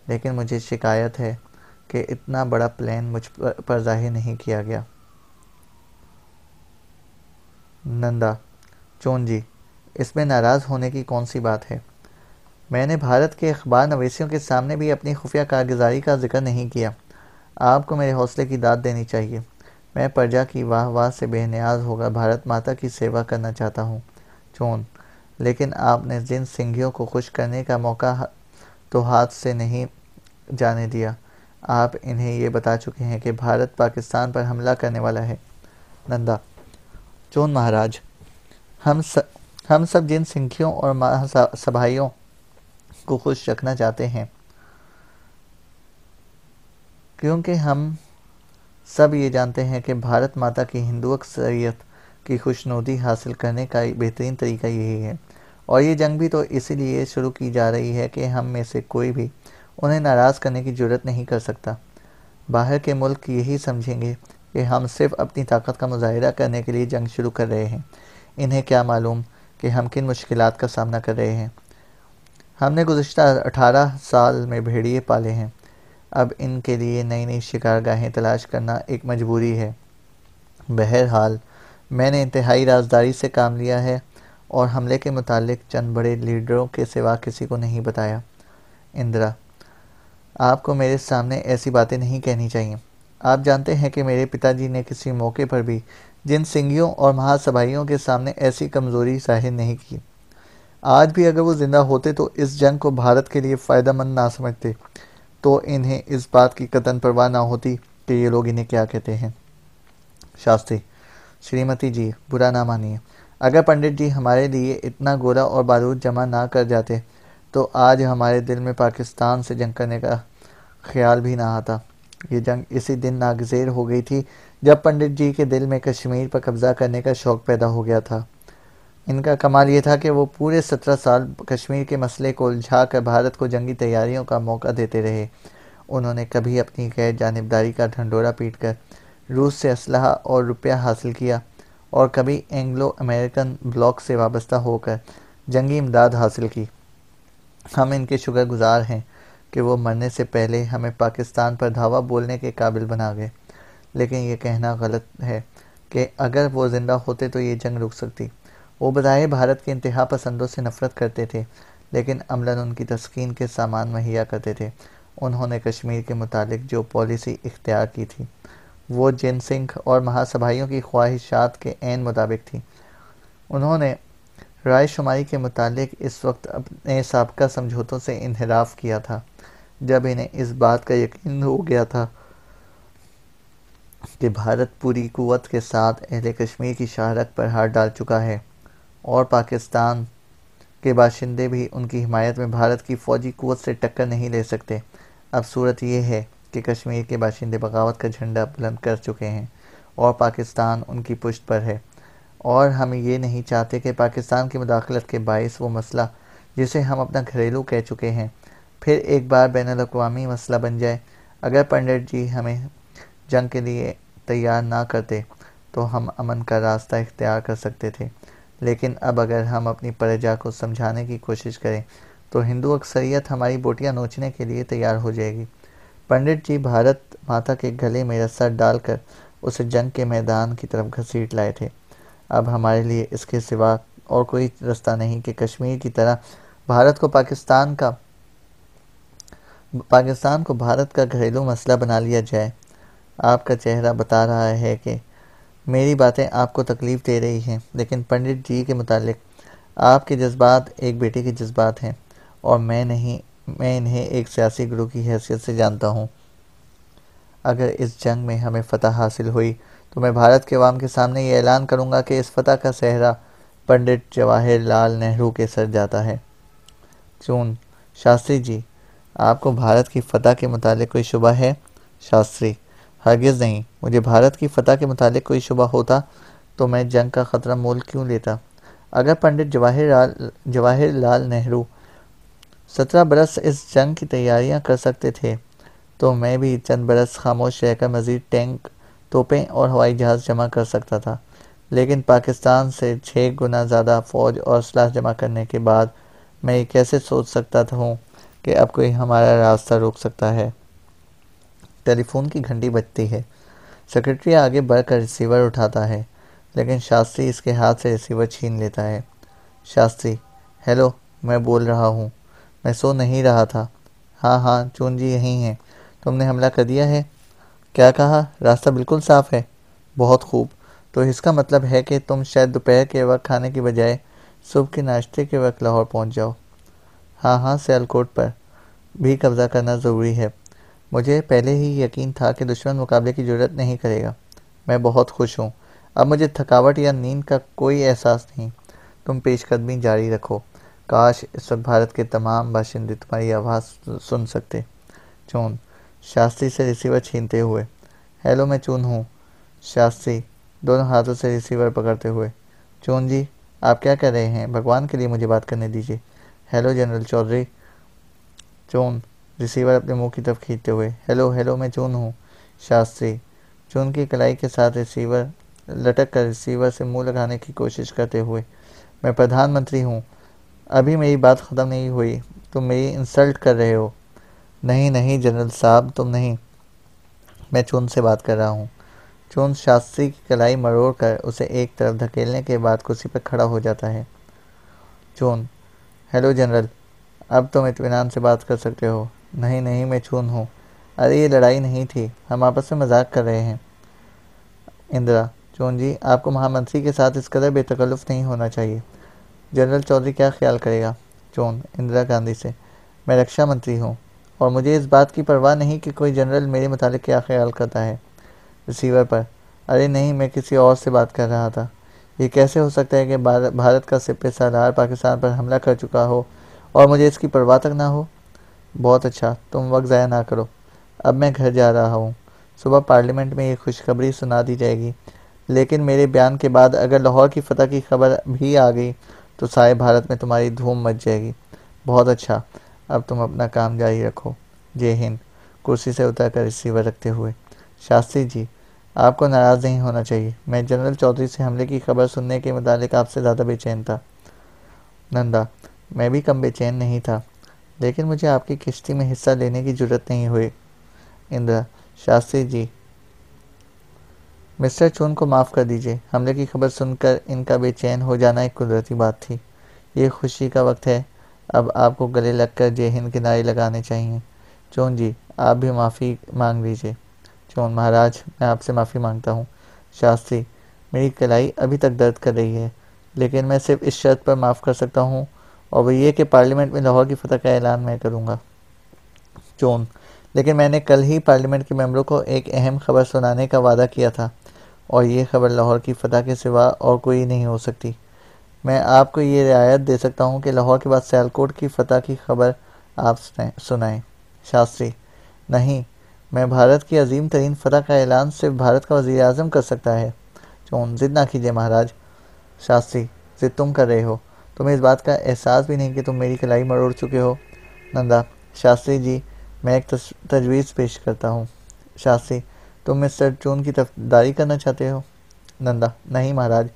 लेकिन मुझे शिकायत है कि इतना बड़ा प्लान मुझ पर ज़ाहिर नहीं किया गया। नंदा, चोन जी, इसमें नाराज़ होने की कौन सी बात है? मैंने भारत के अखबार नवीसियों के सामने भी अपनी खुफिया कारगुजारी का जिक्र नहीं किया। आपको मेरे हौसले की दाद देनी चाहिए। मैं प्रजा की वाह वाह से बेनियाज होकर भारत माता की सेवा करना चाहता हूँ। चोन, लेकिन आपने जिन सिंघियों को खुश करने का मौका तो हाथ से नहीं जाने दिया। आप इन्हें ये बता चुके हैं कि भारत पाकिस्तान पर हमला करने वाला है। नंदा, चोन महाराज, हम सब जिन सिंघियों और महासभाइयों को खुश रखना चाहते हैं, क्योंकि हम सब ये जानते हैं कि भारत माता की हिंदू अक्सरियत की खुशनुदी हासिल करने का बेहतरीन तरीका यही है, और ये जंग भी तो इसीलिए शुरू की जा रही है कि हम में से कोई भी उन्हें नाराज़ करने की जुर्रत नहीं कर सकता। बाहर के मुल्क यही समझेंगे कि हम सिर्फ अपनी ताकत का मुजाहिरा करने के लिए जंग शुरू कर रहे हैं। इन्हें क्या मालूम कि हम किन मुश्किलात का सामना कर रहे हैं। हमने गुज़िश्ता 18 साल में भेड़िए पाले हैं, अब इनके लिए नई नई शिकारगाहें तलाश करना एक मजबूरी है। बहरहाल मैंने इंतहाई राजदारी से काम लिया है और हमले के मुतालिक चंद बड़े लीडरों के सिवा किसी को नहीं बताया। इंदिरा, आपको मेरे सामने ऐसी बातें नहीं कहनी चाहिए। आप जानते हैं कि मेरे पिताजी ने किसी मौके पर भी जिन सिंघियों और महासभाइयों के सामने ऐसी कमज़ोरी जाहिर नहीं की। आज भी अगर वो ज़िंदा होते तो इस जंग को भारत के लिए फ़ायदेमंद ना समझते, तो इन्हें इस बात की कतन परवाह ना होती कि ये लोग इन्हें क्या कहते हैं। शास्त्री, श्रीमती जी, बुरा ना मानिए, अगर पंडित जी हमारे लिए इतना गोला और बारूद जमा ना कर जाते तो आज हमारे दिल में पाकिस्तान से जंग करने का ख्याल भी ना आता। ये जंग इसी दिन नागज़ेर हो गई थी जब पंडित जी के दिल में कश्मीर पर कब्ज़ा करने का शौक़ पैदा हो गया था। इनका कमाल ये था कि वो पूरे 17 साल कश्मीर के मसले को उलझा कर भारत को जंगी तैयारियों का मौका देते रहे। उन्होंने कभी अपनी गैर जानिबदारी का ढंढोरा पीट कर रूस से असलहा और रुपया हासिल किया और कभी एंग्लो अमेरिकन ब्लॉक से वाबस्ता होकर जंगी इमदाद हासिल की। हम इनके शुक्रगुजार हैं कि वो मरने से पहले हमें पाकिस्तान पर धावा बोलने के काबिल बना गए, लेकिन ये कहना गलत है कि अगर वो ज़िंदा होते तो ये जंग रुक सकती। वो बजाय भारत के इंतहा पसंदों से नफ़रत करते थे, लेकिन अमलन उनकी तस्कीन के सामान मुहैया करते थे। उन्होंने कश्मीर के मुतालिक जो पॉलिसी इख्तियार की थी वो जिन सिंह और महासभाइयों की ख्वाहिशात के ऐन मुताबिक थी। उन्होंने रायशुमारी के मुतालिक इस वक्त अपने साबका समझौतों से इन्हिराफ किया था, जब इन्हें इस बात का यकीन हो गया था कि भारत पूरी कुव्वत के साथ अहले कश्मीर की शाहरग पर हाथ डाल चुका है और पाकिस्तान के बाशिंदे भी उनकी हिमायत में भारत की फ़ौजी कुव्वत से टक्कर नहीं ले सकते। अब सूरत यह है कि कश्मीर के बाशिंदे बगावत का झंडा बुलंद कर चुके हैं और पाकिस्तान उनकी पुश्त पर है, और हम ये नहीं चाहते कि पाकिस्तान की मुदाखलत के बाइस वो मसला जिसे हम अपना घरेलू कह चुके हैं फिर एक बार बैनुल-अक़वामी मसला बन जाए। अगर पंडित जी हमें जंग के लिए तैयार ना करते तो हम अमन का रास्ता इख्तियार कर सकते थे, लेकिन अब अगर हम अपनी प्रजा को समझाने की कोशिश करें तो हिंदू अक्सरियत हमारी बोटियां नोचने के लिए तैयार हो जाएगी। पंडित जी भारत माता के गले में रस्सा डालकर उसे जंग के मैदान की तरफ घसीट लाए थे। अब हमारे लिए इसके सिवा और कोई रास्ता नहीं कि कश्मीर की तरह भारत को पाकिस्तान को भारत का घरेलू मसला बना लिया जाए। आपका चेहरा बता रहा है कि मेरी बातें आपको तकलीफ़ दे रही हैं, लेकिन पंडित जी के मुतालिक आपके जज्बात एक बेटे के जज्बात हैं और मैं इन्हें एक सियासी गुरु की हैसियत से जानता हूँ। अगर इस जंग में हमें फ़तह हासिल हुई तो मैं भारत के अवाम के सामने ये ऐलान करूँगा कि इस फ़तह का सेहरा पंडित जवाहरलाल नेहरू के सर जाता है। चून, शास्त्री जी, आपको भारत की फ़तह के मुतालिक कोई शुबा है? शास्त्री, हरगिज़ नहीं। मुझे भारत की फतह के मुतालिक कोई शुबा होता तो मैं जंग का ख़तरा मोल क्यों लेता। अगर पंडित जवाहरलाल नेहरू 17 बरस इस जंग की तैयारियां कर सकते थे तो मैं भी चंद बरस खामोश रहकर मज़ीद टैंक, तोपें और हवाई जहाज़ जमा कर सकता था। लेकिन पाकिस्तान से 6 गुना ज़्यादा फ़ौज और असलाह जमा करने के बाद मैं ये कैसे सोच सकता हूँ कि अब कोई हमारा रास्ता रोक सकता है। टेलीफोन की घंटी बजती है। सेक्रेटरी आगे बढ़कर रिसीवर उठाता है, लेकिन शास्त्री इसके हाथ से रिसीवर छीन लेता है। शास्त्री, हेलो, मैं बोल रहा हूँ। मैं सो नहीं रहा था। हाँ हाँ, चून जी यहीं हैं। तुमने हमला कर दिया है? क्या कहा? रास्ता बिल्कुल साफ है। बहुत खूब। तो इसका मतलब है कि तुम शायद दोपहर के वक्त खाने की बजाय सुबह के नाश्ते के वक्त लाहौर पहुंच जाओ। हाँ हाँ, सियालकोट पर भी कब्जा करना ज़रूरी है। मुझे पहले ही यकीन था कि दुश्मन मुकाबले की जरूरत नहीं करेगा। मैं बहुत खुश हूँ। अब मुझे थकावट या नींद का कोई एहसास नहीं। तुम पेशकदमी जारी रखो। काश इस वक्त भारत के तमाम बाशिंदे तुम्हारी आवाज़ सुन सकते। चून, शास्त्री से रिसीवर छीनते हुए। हेलो, मैं चून हूँ। शास्त्री, दोनों हाथों से रिसीवर पकड़ते हुए। चून जी, आप क्या कर रहे हैं? भगवान के लिए मुझे बात करने दीजिए। Hello general Chaudhary. चून, रिसीवर अपने मुंह की तरफ खींचते हुए। हेलो हेलो, मैं चून हूँ। शास्त्री, चून की कलाई के साथ रिसीवर लटक कर रिसीवर से मुंह लगाने की कोशिश करते हुए। मैं प्रधानमंत्री हूँ। अभी मेरी बात ख़त्म नहीं हुई। तुम मेरी इंसल्ट कर रहे हो। नहीं नहीं जनरल साहब, तुम नहीं। मैं चून से बात कर रहा हूँ। चून शास्त्री की कलाई मरोड़ कर उसे एक तरफ धकेलने के बाद कुर्सी पर खड़ा हो जाता है। चून, हेलो जनरल, अब तुम इत्मीनान से बात कर सकते हो। नहीं नहीं, मैं चून हूँ। अरे ये लड़ाई नहीं थी, हम आपस में मजाक कर रहे हैं। इंदिरा, चून जी, आपको महामंत्री के साथ इस कदर बेतकल्लुफ़ नहीं होना चाहिए। जनरल चौधरी क्या ख्याल करेगा? चून इंदिरा गांधी से, मैं रक्षा मंत्री हूँ और मुझे इस बात की परवाह नहीं कि कोई जनरल मेरे मुतालिक क्या ख्याल करता है। रिसीवर पर, अरे नहीं, मैं किसी और से बात कर रहा था। ये कैसे हो सकता है कि भारत का सिपह सालार पाकिस्तान पर हमला कर चुका हो और मुझे इसकी परवाह तक ना हो। बहुत अच्छा, तुम वक्त ज़ाया ना करो। अब मैं घर जा रहा हूँ। सुबह पार्लियामेंट में ये खुशखबरी सुना दी जाएगी, लेकिन मेरे बयान के बाद अगर लाहौर की फतह की खबर भी आ गई तो सारे भारत में तुम्हारी धूम मच जाएगी। बहुत अच्छा, अब तुम अपना काम जारी रखो। जय हिंद। कुर्सी से उतरकर रिसीवर रखते हुए। शास्त्री जी, आपको नाराज़ नहीं होना चाहिए। मैं जनरल चौधरी से हमले की खबर सुनने के मुतालिक आपसे ज़्यादा बेचैन था। नंदा, मैं भी कम बेचैन नहीं था, लेकिन मुझे आपकी किश्ती में हिस्सा लेने की जरूरत नहीं हुई। इंदिरा, शास्त्री जी, मिस्टर चून को माफ़ कर दीजिए। हमले की खबर सुनकर इनका बेचैन हो जाना एक कुदरती बात थी। ये खुशी का वक्त है। अब आपको गले लगकर जय हिंद के नारे लगाने चाहिए। चून जी, आप भी माफ़ी मांग लीजिए। चून, महाराज, मैं आपसे माफ़ी मांगता हूँ। शास्त्री, मेरी कलाई अभी तक दर्द कर रही है, लेकिन मैं सिर्फ इस शर्त पर माफ़ कर सकता हूँ, और वह ये कि पार्लियामेंट में लाहौर की फतह का ऐलान मैं करूँगा। चून, लेकिन मैंने कल ही पार्लियामेंट के मेंबरों को एक अहम खबर सुनाने का वादा किया था, और ये खबर लाहौर की फतह के सिवा और कोई नहीं हो सकती। मैं आपको ये रियायत दे सकता हूँ कि लाहौर के बाद सियालकोट की फतह की खबर आप सुनाएं। शास्त्री, नहीं, मैं भारत की अजीम तरीन फतह का ऐलान सिर्फ भारत का वज़ीर आज़म कर सकता है। चून, जिद ना कीजिए महाराज। शास्त्री, जिद तुम कर रहे हो। तुम्हें इस बात का एहसास भी नहीं कि तुम मेरी कलाई मरोड़ चुके हो। नंदा, शास्त्री जी, मैं एक तजवीज़ पेश करता हूँ। शास्त्री, तुम मिस्टर चून की तरफदारी करना चाहते हो? नंदा, नहीं महाराज,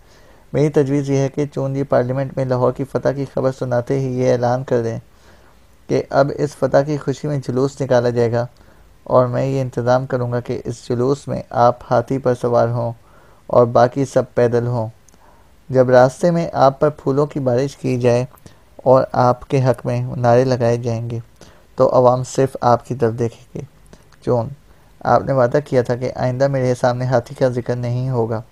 मेरी तजवीज़ यह है कि चून जी पार्लियामेंट में लाहौर की फतह की खबर सुनाते ही ये ऐलान कर दें कि अब इस फतह की खुशी में जुलूस निकाला जाएगा, और मैं ये इंतज़ाम करूँगा कि इस जुलूस में आप हाथी पर सवार हों और बाकी सब पैदल हों। जब रास्ते में आप पर फूलों की बारिश की जाए और आपके हक में नारे लगाए जाएंगे तो अवाम सिर्फ आपकी तरफ देखेगी। चून, आपने वादा किया था कि आइंदा मेरे सामने हाथी का जिक्र नहीं होगा।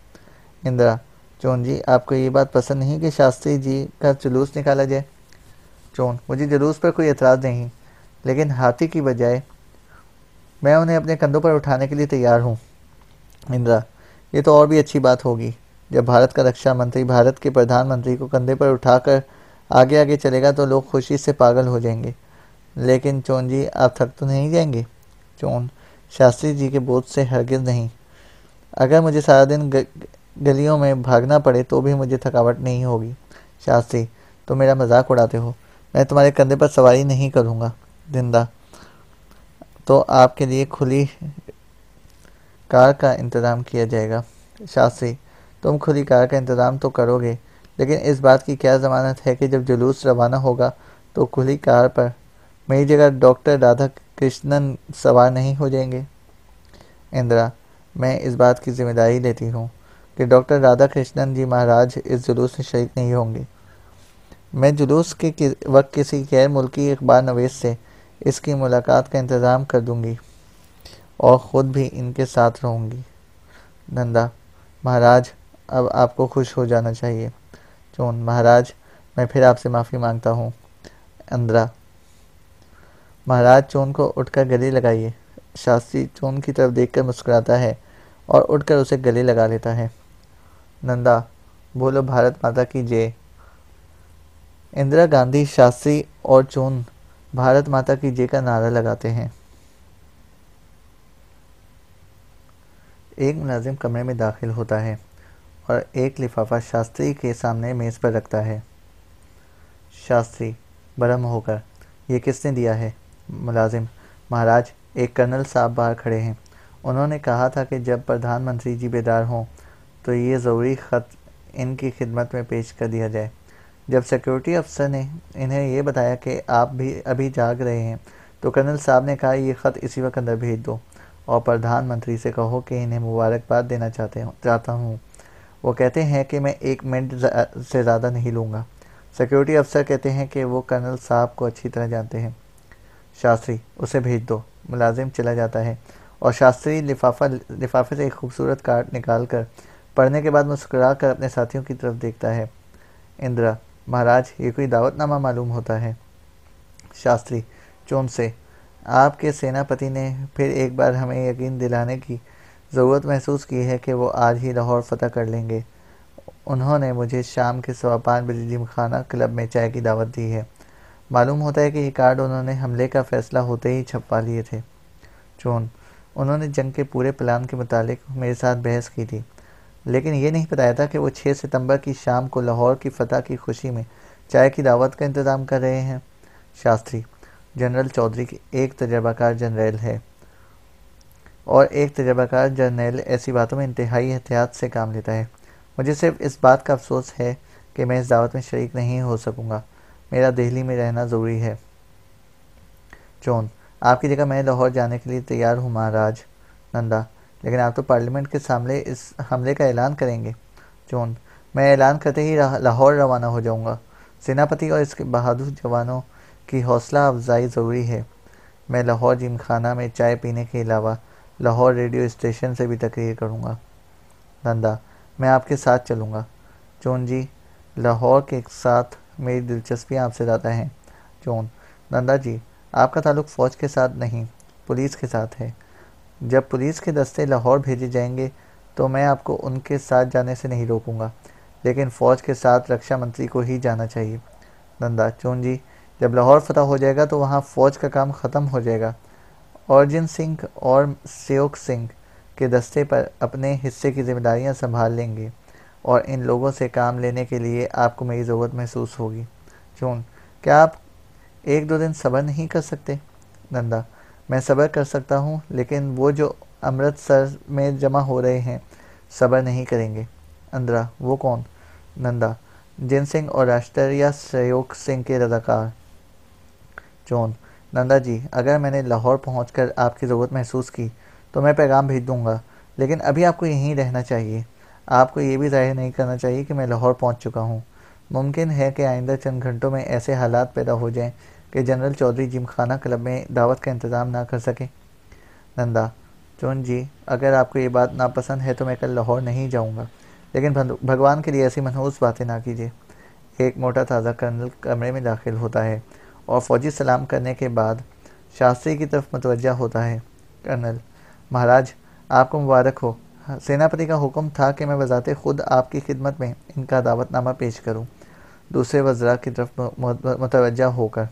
इंदिरा, चून जी, आपको ये बात पसंद नहीं कि शास्त्री जी का जुलूस निकाला जाए? चून, मुझे जुलूस पर कोई एतराज़ नहीं, लेकिन हाथी की बजाय मैं उन्हें अपने कंधों पर उठाने के लिए तैयार हूँ। इंदिरा, ये तो और भी अच्छी बात होगी। जब भारत का रक्षा मंत्री भारत के प्रधानमंत्री को कंधे पर उठाकर आगे आगे चलेगा तो लोग खुशी से पागल हो जाएंगे। लेकिन चून जी, आप थक तो नहीं जाएंगे? चून, शास्त्री जी के बोझ से हरगिज नहीं। अगर मुझे सारा दिन गलियों में भागना पड़े तो भी मुझे थकावट नहीं होगी। शास्त्री, तुम मेरा मजाक उड़ाते हो। मैं तुम्हारे कंधे पर सवारी नहीं करूँगा। जिंदा, तो आपके लिए खुली कार का इंतज़ाम किया जाएगा। शास्त्री, तुम खुली कार का इंतज़ाम तो करोगे, लेकिन इस बात की क्या ज़मानत है कि जब जुलूस रवाना होगा तो खुली कार पर मेरी जगह डॉक्टर राधा कृष्णन सवार नहीं हो जाएंगे। इंदिरा, मैं इस बात की जिम्मेदारी लेती हूँ कि डॉक्टर राधा कृष्णन जी महाराज इस जुलूस में शरीक नहीं होंगे। मैं जुलूस के वक्त किसी गैर मुल्की अखबार नवीस से इसकी मुलाकात का इंतज़ाम कर दूंगी और ख़ुद भी इनके साथ रहूंगी। नंदा, महाराज, अब आपको खुश हो जाना चाहिए। चोन, महाराज, मैं फिर आपसे माफ़ी मांगता हूँ। इंदिरा, महाराज, चोन को उठकर गले लगाइए। शास्त्री चोन की तरफ देखकर मुस्कुराता है और उठकर उसे गले लगा लेता है। नंदा, बोलो भारत माता की जय। इंदिरा गांधी, शास्त्री और चोन भारत माता की जय का नारा लगाते हैं। एक मुलाजिम कमरे में दाखिल होता है और एक लिफाफा शास्त्री के सामने मेज़ पर रखता है। शास्त्री बरम होकर, ये किसने दिया है? मुलाजिम, महाराज, एक कर्नल साहब बाहर खड़े हैं। उन्होंने कहा था कि जब प्रधानमंत्री जी बेदार हों तो ये ज़रूरी ख़त इनकी खिदमत में पेश कर दिया जाए। जब सिक्योरिटी अफसर ने इन्हें ये बताया कि आप भी अभी जाग रहे हैं तो कर्नल साहब ने कहा, ये ख़त इसी वक्त अंदर भेज दो और प्रधानमंत्री से कहो कि इन्हें मुबारकबाद देना चाहता हूँ। वो कहते हैं कि मैं 1 मिनट से ज़्यादा नहीं लूँगा। सिक्योरिटी अफसर कहते हैं कि वो कर्नल साहब को अच्छी तरह जानते हैं। शास्त्री, उसे भेज दो। मुलाजिम चला जाता है और शास्त्री लिफाफे से एक खूबसूरत कार्ड निकाल कर पढ़ने के बाद मुस्कुरा कर अपने साथियों की तरफ देखता है। इंदिरा, महाराज, ये कोई दावतनामा मालूम होता है। शास्त्री चोन से, आपके सेनापति ने फिर एक बार हमें यकीन दिलाने की ज़रूरत महसूस की है कि वो आज ही लाहौर फतह कर लेंगे। उन्होंने मुझे शाम के 5:15 बजे जिमखाना क्लब में चाय की दावत दी है। मालूम होता है कि ये कार्ड उन्होंने हमले का फैसला होते ही छपवा लिए थे। चोन, उन्होंने जंग के पूरे प्लान के मुतालिक मेरे साथ बहस की थी, लेकिन ये नहीं बताया था कि वो 6 सितंबर की शाम को लाहौर की फतह की खुशी में चाय की दावत का इंतज़ाम कर रहे हैं। शास्त्री, जनरल चौधरी एक तजर्बाकार जनरल है और एक तजर्बाकार जनरल ऐसी बातों में इंतहाई एहतियात से काम लेता है। मुझे सिर्फ इस बात का अफसोस है कि मैं इस दावत में शरीक नहीं हो सकूँगा। मेरा दिल्ली में रहना ज़रूरी है। चोन, आपकी जगह मैं लाहौर जाने के लिए तैयार हूँ महाराज। नंदा, लेकिन आप तो पार्लियामेंट के सामने इस हमले का ऐलान करेंगे। चोन, मैं ऐलान करते ही लाहौर रवाना हो जाऊँगा। सेनापति और इसके बहादुर जवानों की हौसला अफजाई ज़रूरी है। मैं लाहौर जिमखाना में चाय पीने के अलावा लाहौर रेडियो स्टेशन से भी तकरीर करूँगा। नंदा, मैं आपके साथ चलूँगा। चोन जी, लाहौर के साथ मेरी दिलचस्पियाँ आपसे ज़्यादा हैं। चोन, नंदा जी, आपका ताल्लुक़ फ़ौज के साथ नहीं, पुलिस के साथ है। जब पुलिस के दस्ते लाहौर भेजे जाएंगे तो मैं आपको उनके साथ जाने से नहीं रोकूंगा, लेकिन फ़ौज के साथ रक्षा मंत्री को ही जाना चाहिए। नंदा, चोन जी, जब लाहौर फतह हो जाएगा तो वहाँ फ़ौज का काम ख़त्म हो जाएगा। अर्जुन सिंह और सेवक सिंह के दस्ते पर अपने हिस्से की जिम्मेदारियाँ संभाल लेंगे और इन लोगों से काम लेने के लिए आपको मेरी ज़रूरत महसूस होगी। चोन, क्या आप 1-2 दिन सब्र नहीं कर सकते? नंदा, मैं सब्र कर सकता हूँ, लेकिन वो जो अमृतसर में जमा हो रहे हैं सब्र नहीं करेंगे। इंदिरा, वो कौन? नंदा, जिन सिंह और राष्ट्रीय सहयोग सिंह के रजाकार। चोन, नंदा जी, अगर मैंने लाहौर पहुंचकर आपकी ज़रूरत महसूस की तो मैं पैगाम भेज दूंगा, लेकिन अभी आपको यहीं रहना चाहिए। आपको ये भी ज़ाहिर नहीं करना चाहिए कि मैं लाहौर पहुंच चुका हूं। मुमकिन है कि आइंदा चंद घंटों में ऐसे हालात पैदा हो जाएं कि जनरल चौधरी जिमखाना क्लब में दावत का इंतज़ाम ना कर सके। नंदा, चोन जी, अगर आपको ये बात नापसंद है तो मैं कल लाहौर नहीं जाऊंगा, लेकिन भगवान के लिए ऐसी मनहूस बातें ना कीजिए। एक मोटा ताज़ा कर्नल कमरे में दाखिल होता है और फ़ौजी सलाम करने के बाद शास्त्री की तरफ मुतवज्जा होता है। कर्नल, महाराज, आपको मुबारक हो। सेनापति का हुक्म था कि मैं बज़ाते खुद आपकी खिदमत में इनका दावतनामा पेश करूं। दूसरे वज़रा की तरफ मुतवज्जा होकर,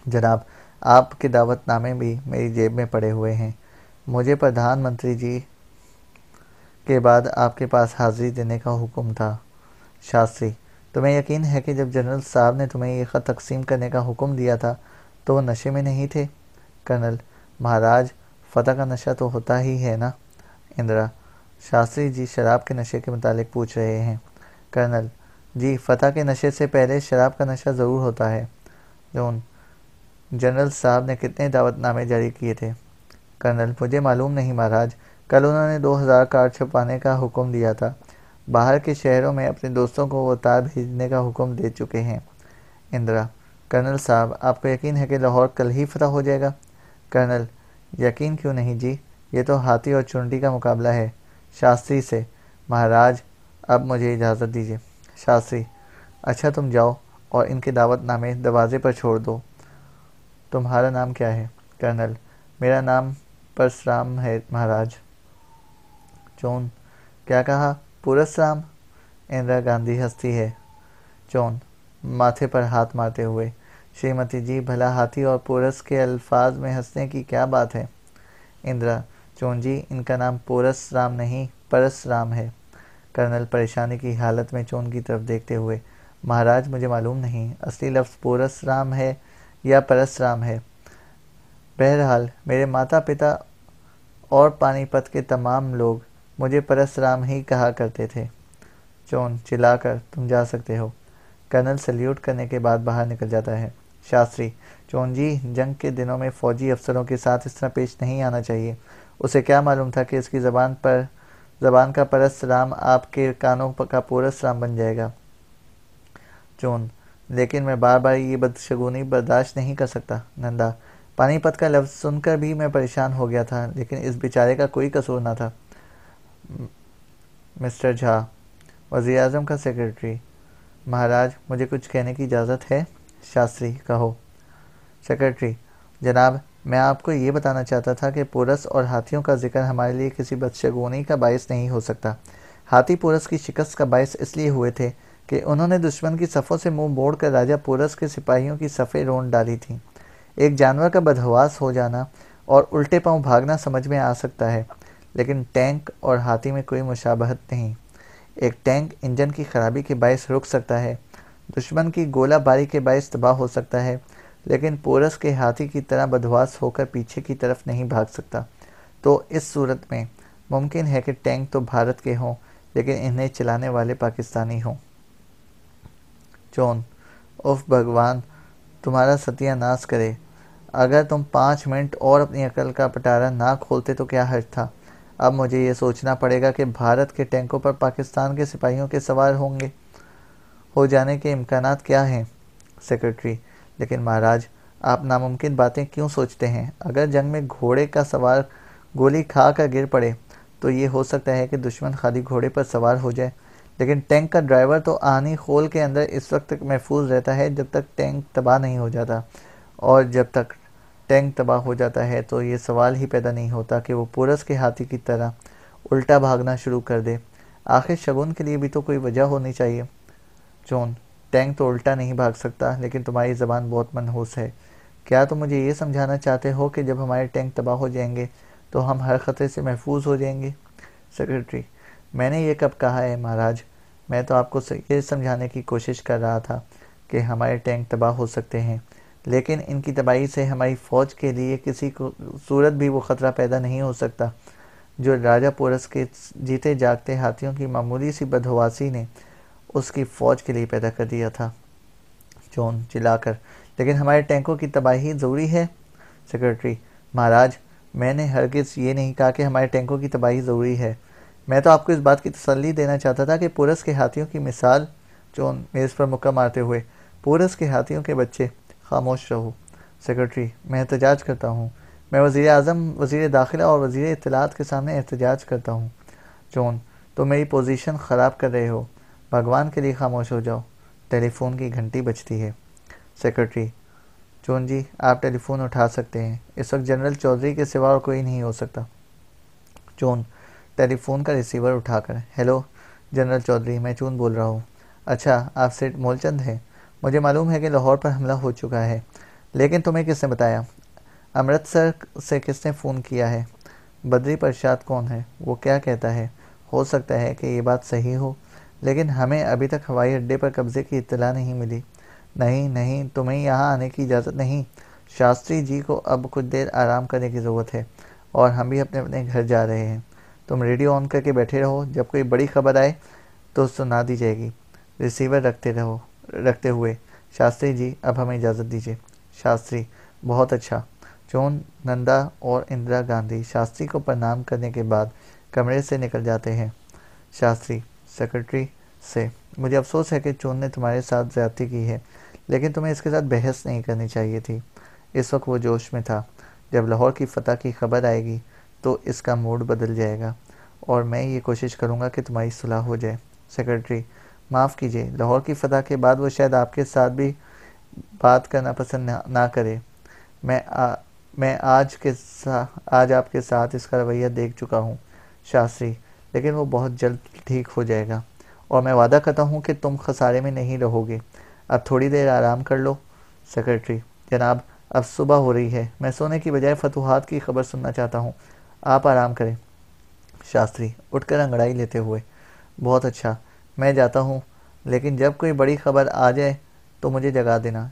जनाब, आपके दावतनामे भी मेरी जेब में पड़े हुए हैं। मुझे प्रधानमंत्री जी के बाद आपके पास हाजिरी देने का हुक्म था। शास्त्री, तुम्हें यकीन है कि जब जनरल साहब ने तुम्हें ये ख़त तकसीम करने का हुक्म दिया था तो वो नशे में नहीं थे? कर्नल, महाराज, फतह का नशा तो होता ही है ना। इंदिरा, शास्त्री जी शराब के नशे के मुतालिक पूछ रहे हैं। कर्नल जी, फतह के नशे से पहले शराब का नशा ज़रूर होता है। जॉन, जनरल साहब ने कितने दावतनामे जारी किए थे? कर्नल, मुझे मालूम नहीं महाराज, कल उन्होंने 2000 कार्ड छपवाने का हुक्म दिया था। बाहर के शहरों में अपने दोस्तों को वो तार भेजने का हुक्म दे चुके हैं। इंदिरा, कर्नल साहब, आपको यकीन है कि लाहौर कल ही फतह हो जाएगा? कर्नल, यकीन क्यों नहीं जी, ये तो हाथी और चुनरी का मुकाबला है। शास्त्री से, महाराज अब मुझे इजाज़त दीजिए। शास्त्री, अच्छा तुम जाओ और इनके दावतनामे दरवाजे पर छोड़ दो। तुम्हारा नाम क्या है? कर्नल, मेरा नाम परशुराम है महाराज। जॉन, क्या कहा? पुरसराम? इंदिरा गांधी हंसती है। जॉन, माथे पर हाथ मारते हुए, श्रीमती जी, भला हाथी और पोरस के अल्फाज में हंसने की क्या बात है? इंदिरा, जॉन जी, इनका नाम पोरसराम नहीं परसराम है। कर्नल परेशानी की हालत में जॉन की तरफ देखते हुए, महाराज मुझे मालूम नहीं असली लफ्ज़ पोरसराम है या परसराम है। बहरहाल मेरे माता पिता और पानीपत के तमाम लोग मुझे परसराम ही कहा करते थे। जॉन चिल्लाकर, तुम जा सकते हो। कर्नल सल्यूट करने के बाद बाहर निकल जाता है। शास्त्री, जॉन जी, जंग के दिनों में फ़ौजी अफसरों के साथ इस तरह पेश नहीं आना चाहिए। उसे क्या मालूम था कि इसकी ज़बान का परसराम आपके कानों का पोरसराम बन जाएगा। जॉन, लेकिन मैं बार बार ये बदशगुनी बर्दाश्त नहीं कर सकता। नंदा, पानीपत का लफ्ज़ सुनकर भी मैं परेशान हो गया था, लेकिन इस बेचारे का कोई कसूर न था। मिस्टर झा, वज़ीर-ए-आज़म का सेक्रेटरी, महाराज मुझे कुछ कहने की इजाज़त है? शास्त्री, कहो। सेक्रेटरी, जनाब, मैं आपको ये बताना चाहता था कि पोरस और हाथियों का जिक्र हमारे लिए किसी बदशगुनी का बायस नहीं हो सकता। हाथी पोरस की शिकस्त का बायस इसलिए हुए थे कि उन्होंने दुश्मन की सफ़ों से मुंह मोड़कर राजा पोरस के सिपाहियों की सफ़ें रोंद डाली थीं। एक जानवर का बदहवास हो जाना और उल्टे पांव भागना समझ में आ सकता है, लेकिन टैंक और हाथी में कोई मुशाबहत नहीं। एक टैंक इंजन की खराबी के बायस रुक सकता है, दुश्मन की गोलाबारी के बायस तबाह हो सकता है, लेकिन पोरस के हाथी की तरह बदहवास होकर पीछे की तरफ नहीं भाग सकता। तो इस सूरत में मुमकिन है कि टैंक तो भारत के हों, लेकिन इन्हें चलाने वाले पाकिस्तानी हों। जॉन, उफ भगवान तुम्हारा सत्यानाश करे। अगर तुम 5 मिनट और अपनी अकल का पटारा ना खोलते तो क्या हर्ज था। अब मुझे ये सोचना पड़ेगा कि भारत के टैंकों पर पाकिस्तान के सिपाहियों के सवार हो जाने के इम्कानात क्या हैं? सेक्रेटरी, लेकिन महाराज आप नामुमकिन बातें क्यों सोचते हैं? अगर जंग में घोड़े का सवार गोली खा कर गिर पड़े तो ये हो सकता है कि दुश्मन खाली घोड़े पर सवार हो जाए, लेकिन टैंक का ड्राइवर तो आनी खोल के अंदर इस वक्त तक महफूज रहता है जब तक टैंक तबाह नहीं हो जाता, और जब तक टैंक तबाह हो जाता है तो ये सवाल ही पैदा नहीं होता कि वो पोरस के हाथी की तरह उल्टा भागना शुरू कर दे। आखिर शगुन के लिए भी तो कोई वजह होनी चाहिए। जॉन, टैंक तो उल्टा नहीं भाग सकता, लेकिन तुम्हारी ज़बान बहुत मनहूस है। क्या तुम मुझे ये समझाना चाहते हो कि जब हमारे टैंक तबाह हो जाएंगे तो हम हर ख़तरे से महफूज हो जाएंगे? सेक्रेटरी, मैंने ये कब कहा है महाराज? मैं तो आपको ये समझाने की कोशिश कर रहा था कि हमारे टैंक तबाह हो सकते हैं, लेकिन इनकी तबाही से हमारी फ़ौज के लिए किसी को सूरत भी वो ख़तरा पैदा नहीं हो सकता जो राजा पोरस के जीते जागते हाथियों की मामूली सी बदहवासी ने उसकी फ़ौज के लिए पैदा कर दिया था। जॉन चिल्लाकर, लेकिन हमारे टैंकों की तबाही ज़रूरी है। सेक्रेटरी, महाराज मैंने हरगिज़ ये नहीं कहा कि हमारे टैंकों की तबाही ज़रूरी है। मैं तो आपको इस बात की तसल्ली देना चाहता था कि पोरस के हाथियों की मिसाल। जॉन मेज़ पर मुक्का मारते हुए, पोरस के हाथियों के बच्चे, खामोश रहो। सेक्रेटरी, मैं एहतजाज करता हूँ। मैं वज़ीर-ए-आज़म, वज़ीर दाखिला और वज़ीर इत्तलात के सामने एहतजाज करता हूँ। जॉन, तो मेरी पोजीशन ख़राब कर रहे हो। भगवान के लिए खामोश हो जाओ। टेलीफोन की घंटी बजती है। सेक्रेटरी, जॉन जी आप टेलीफोन उठा सकते हैं, इस वक्त जनरल चौधरी के सिवा और कोई नहीं हो सकता। जॉन टेलीफोन का रिसीवर उठाकर, हेलो जनरल चौधरी, मैं जून बोल रहा हूँ। अच्छा, आप सेठ मूलचंद हैं। मुझे मालूम है कि लाहौर पर हमला हो चुका है, लेकिन तुम्हें किसने बताया? अमृतसर से किसने फ़ोन किया है? बद्री प्रसाद कौन है? वो क्या कहता है? हो सकता है कि ये बात सही हो, लेकिन हमें अभी तक हवाई अड्डे पर कब्जे की इत्तला नहीं मिली। नहीं नहीं, तुम्हें यहाँ आने की इजाज़त नहीं। शास्त्री जी को अब कुछ देर आराम करने की ज़रूरत है और हम भी अपने अपने घर जा रहे हैं। तुम रेडियो ऑन करके बैठे रहो, जब कोई बड़ी खबर आए तो सुना दी जाएगी। रिसीवर रखते हुए, शास्त्री जी अब हमें इजाज़त दीजिए। शास्त्री, बहुत अच्छा। जॉन, नंदा और इंदिरा गांधी शास्त्री को प्रणाम करने के बाद कमरे से निकल जाते हैं। शास्त्री सेक्रेटरी से, मुझे अफसोस है कि चून ने तुम्हारे साथ ज्यादती की है, लेकिन तुम्हें इसके साथ बहस नहीं करनी चाहिए थी। इस वक्त वो जोश में था। जब लाहौर की फतह की खबर आएगी तो इसका मूड बदल जाएगा और मैं ये कोशिश करूँगा कि तुम्हारी सुलह हो जाए। सेक्रेटरी, माफ़ कीजिए, लाहौर की फतह के बाद वो शायद आपके साथ भी बात करना पसंद ना करे। मैं आज आपके साथ इसका रवैया देख चुका हूँ शास्त्री, लेकिन वो बहुत जल्द ठीक हो जाएगा और मैं वादा करता हूँ कि तुम खसारे में नहीं रहोगे। अब थोड़ी देर आराम कर लो। सेक्रेटरी, जनाब, अब सुबह हो रही है, मैं सोने की बजाय फतूहात की खबर सुनना चाहता हूँ। आप आराम करें। शास्त्री उठकर अंगड़ाई लेते हुए, बहुत अच्छा, मैं जाता हूँ, लेकिन जब कोई बड़ी खबर आ जाए तो मुझे जगा देना।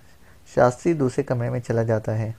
शास्त्री दूसरे कमरे में चला जाता है।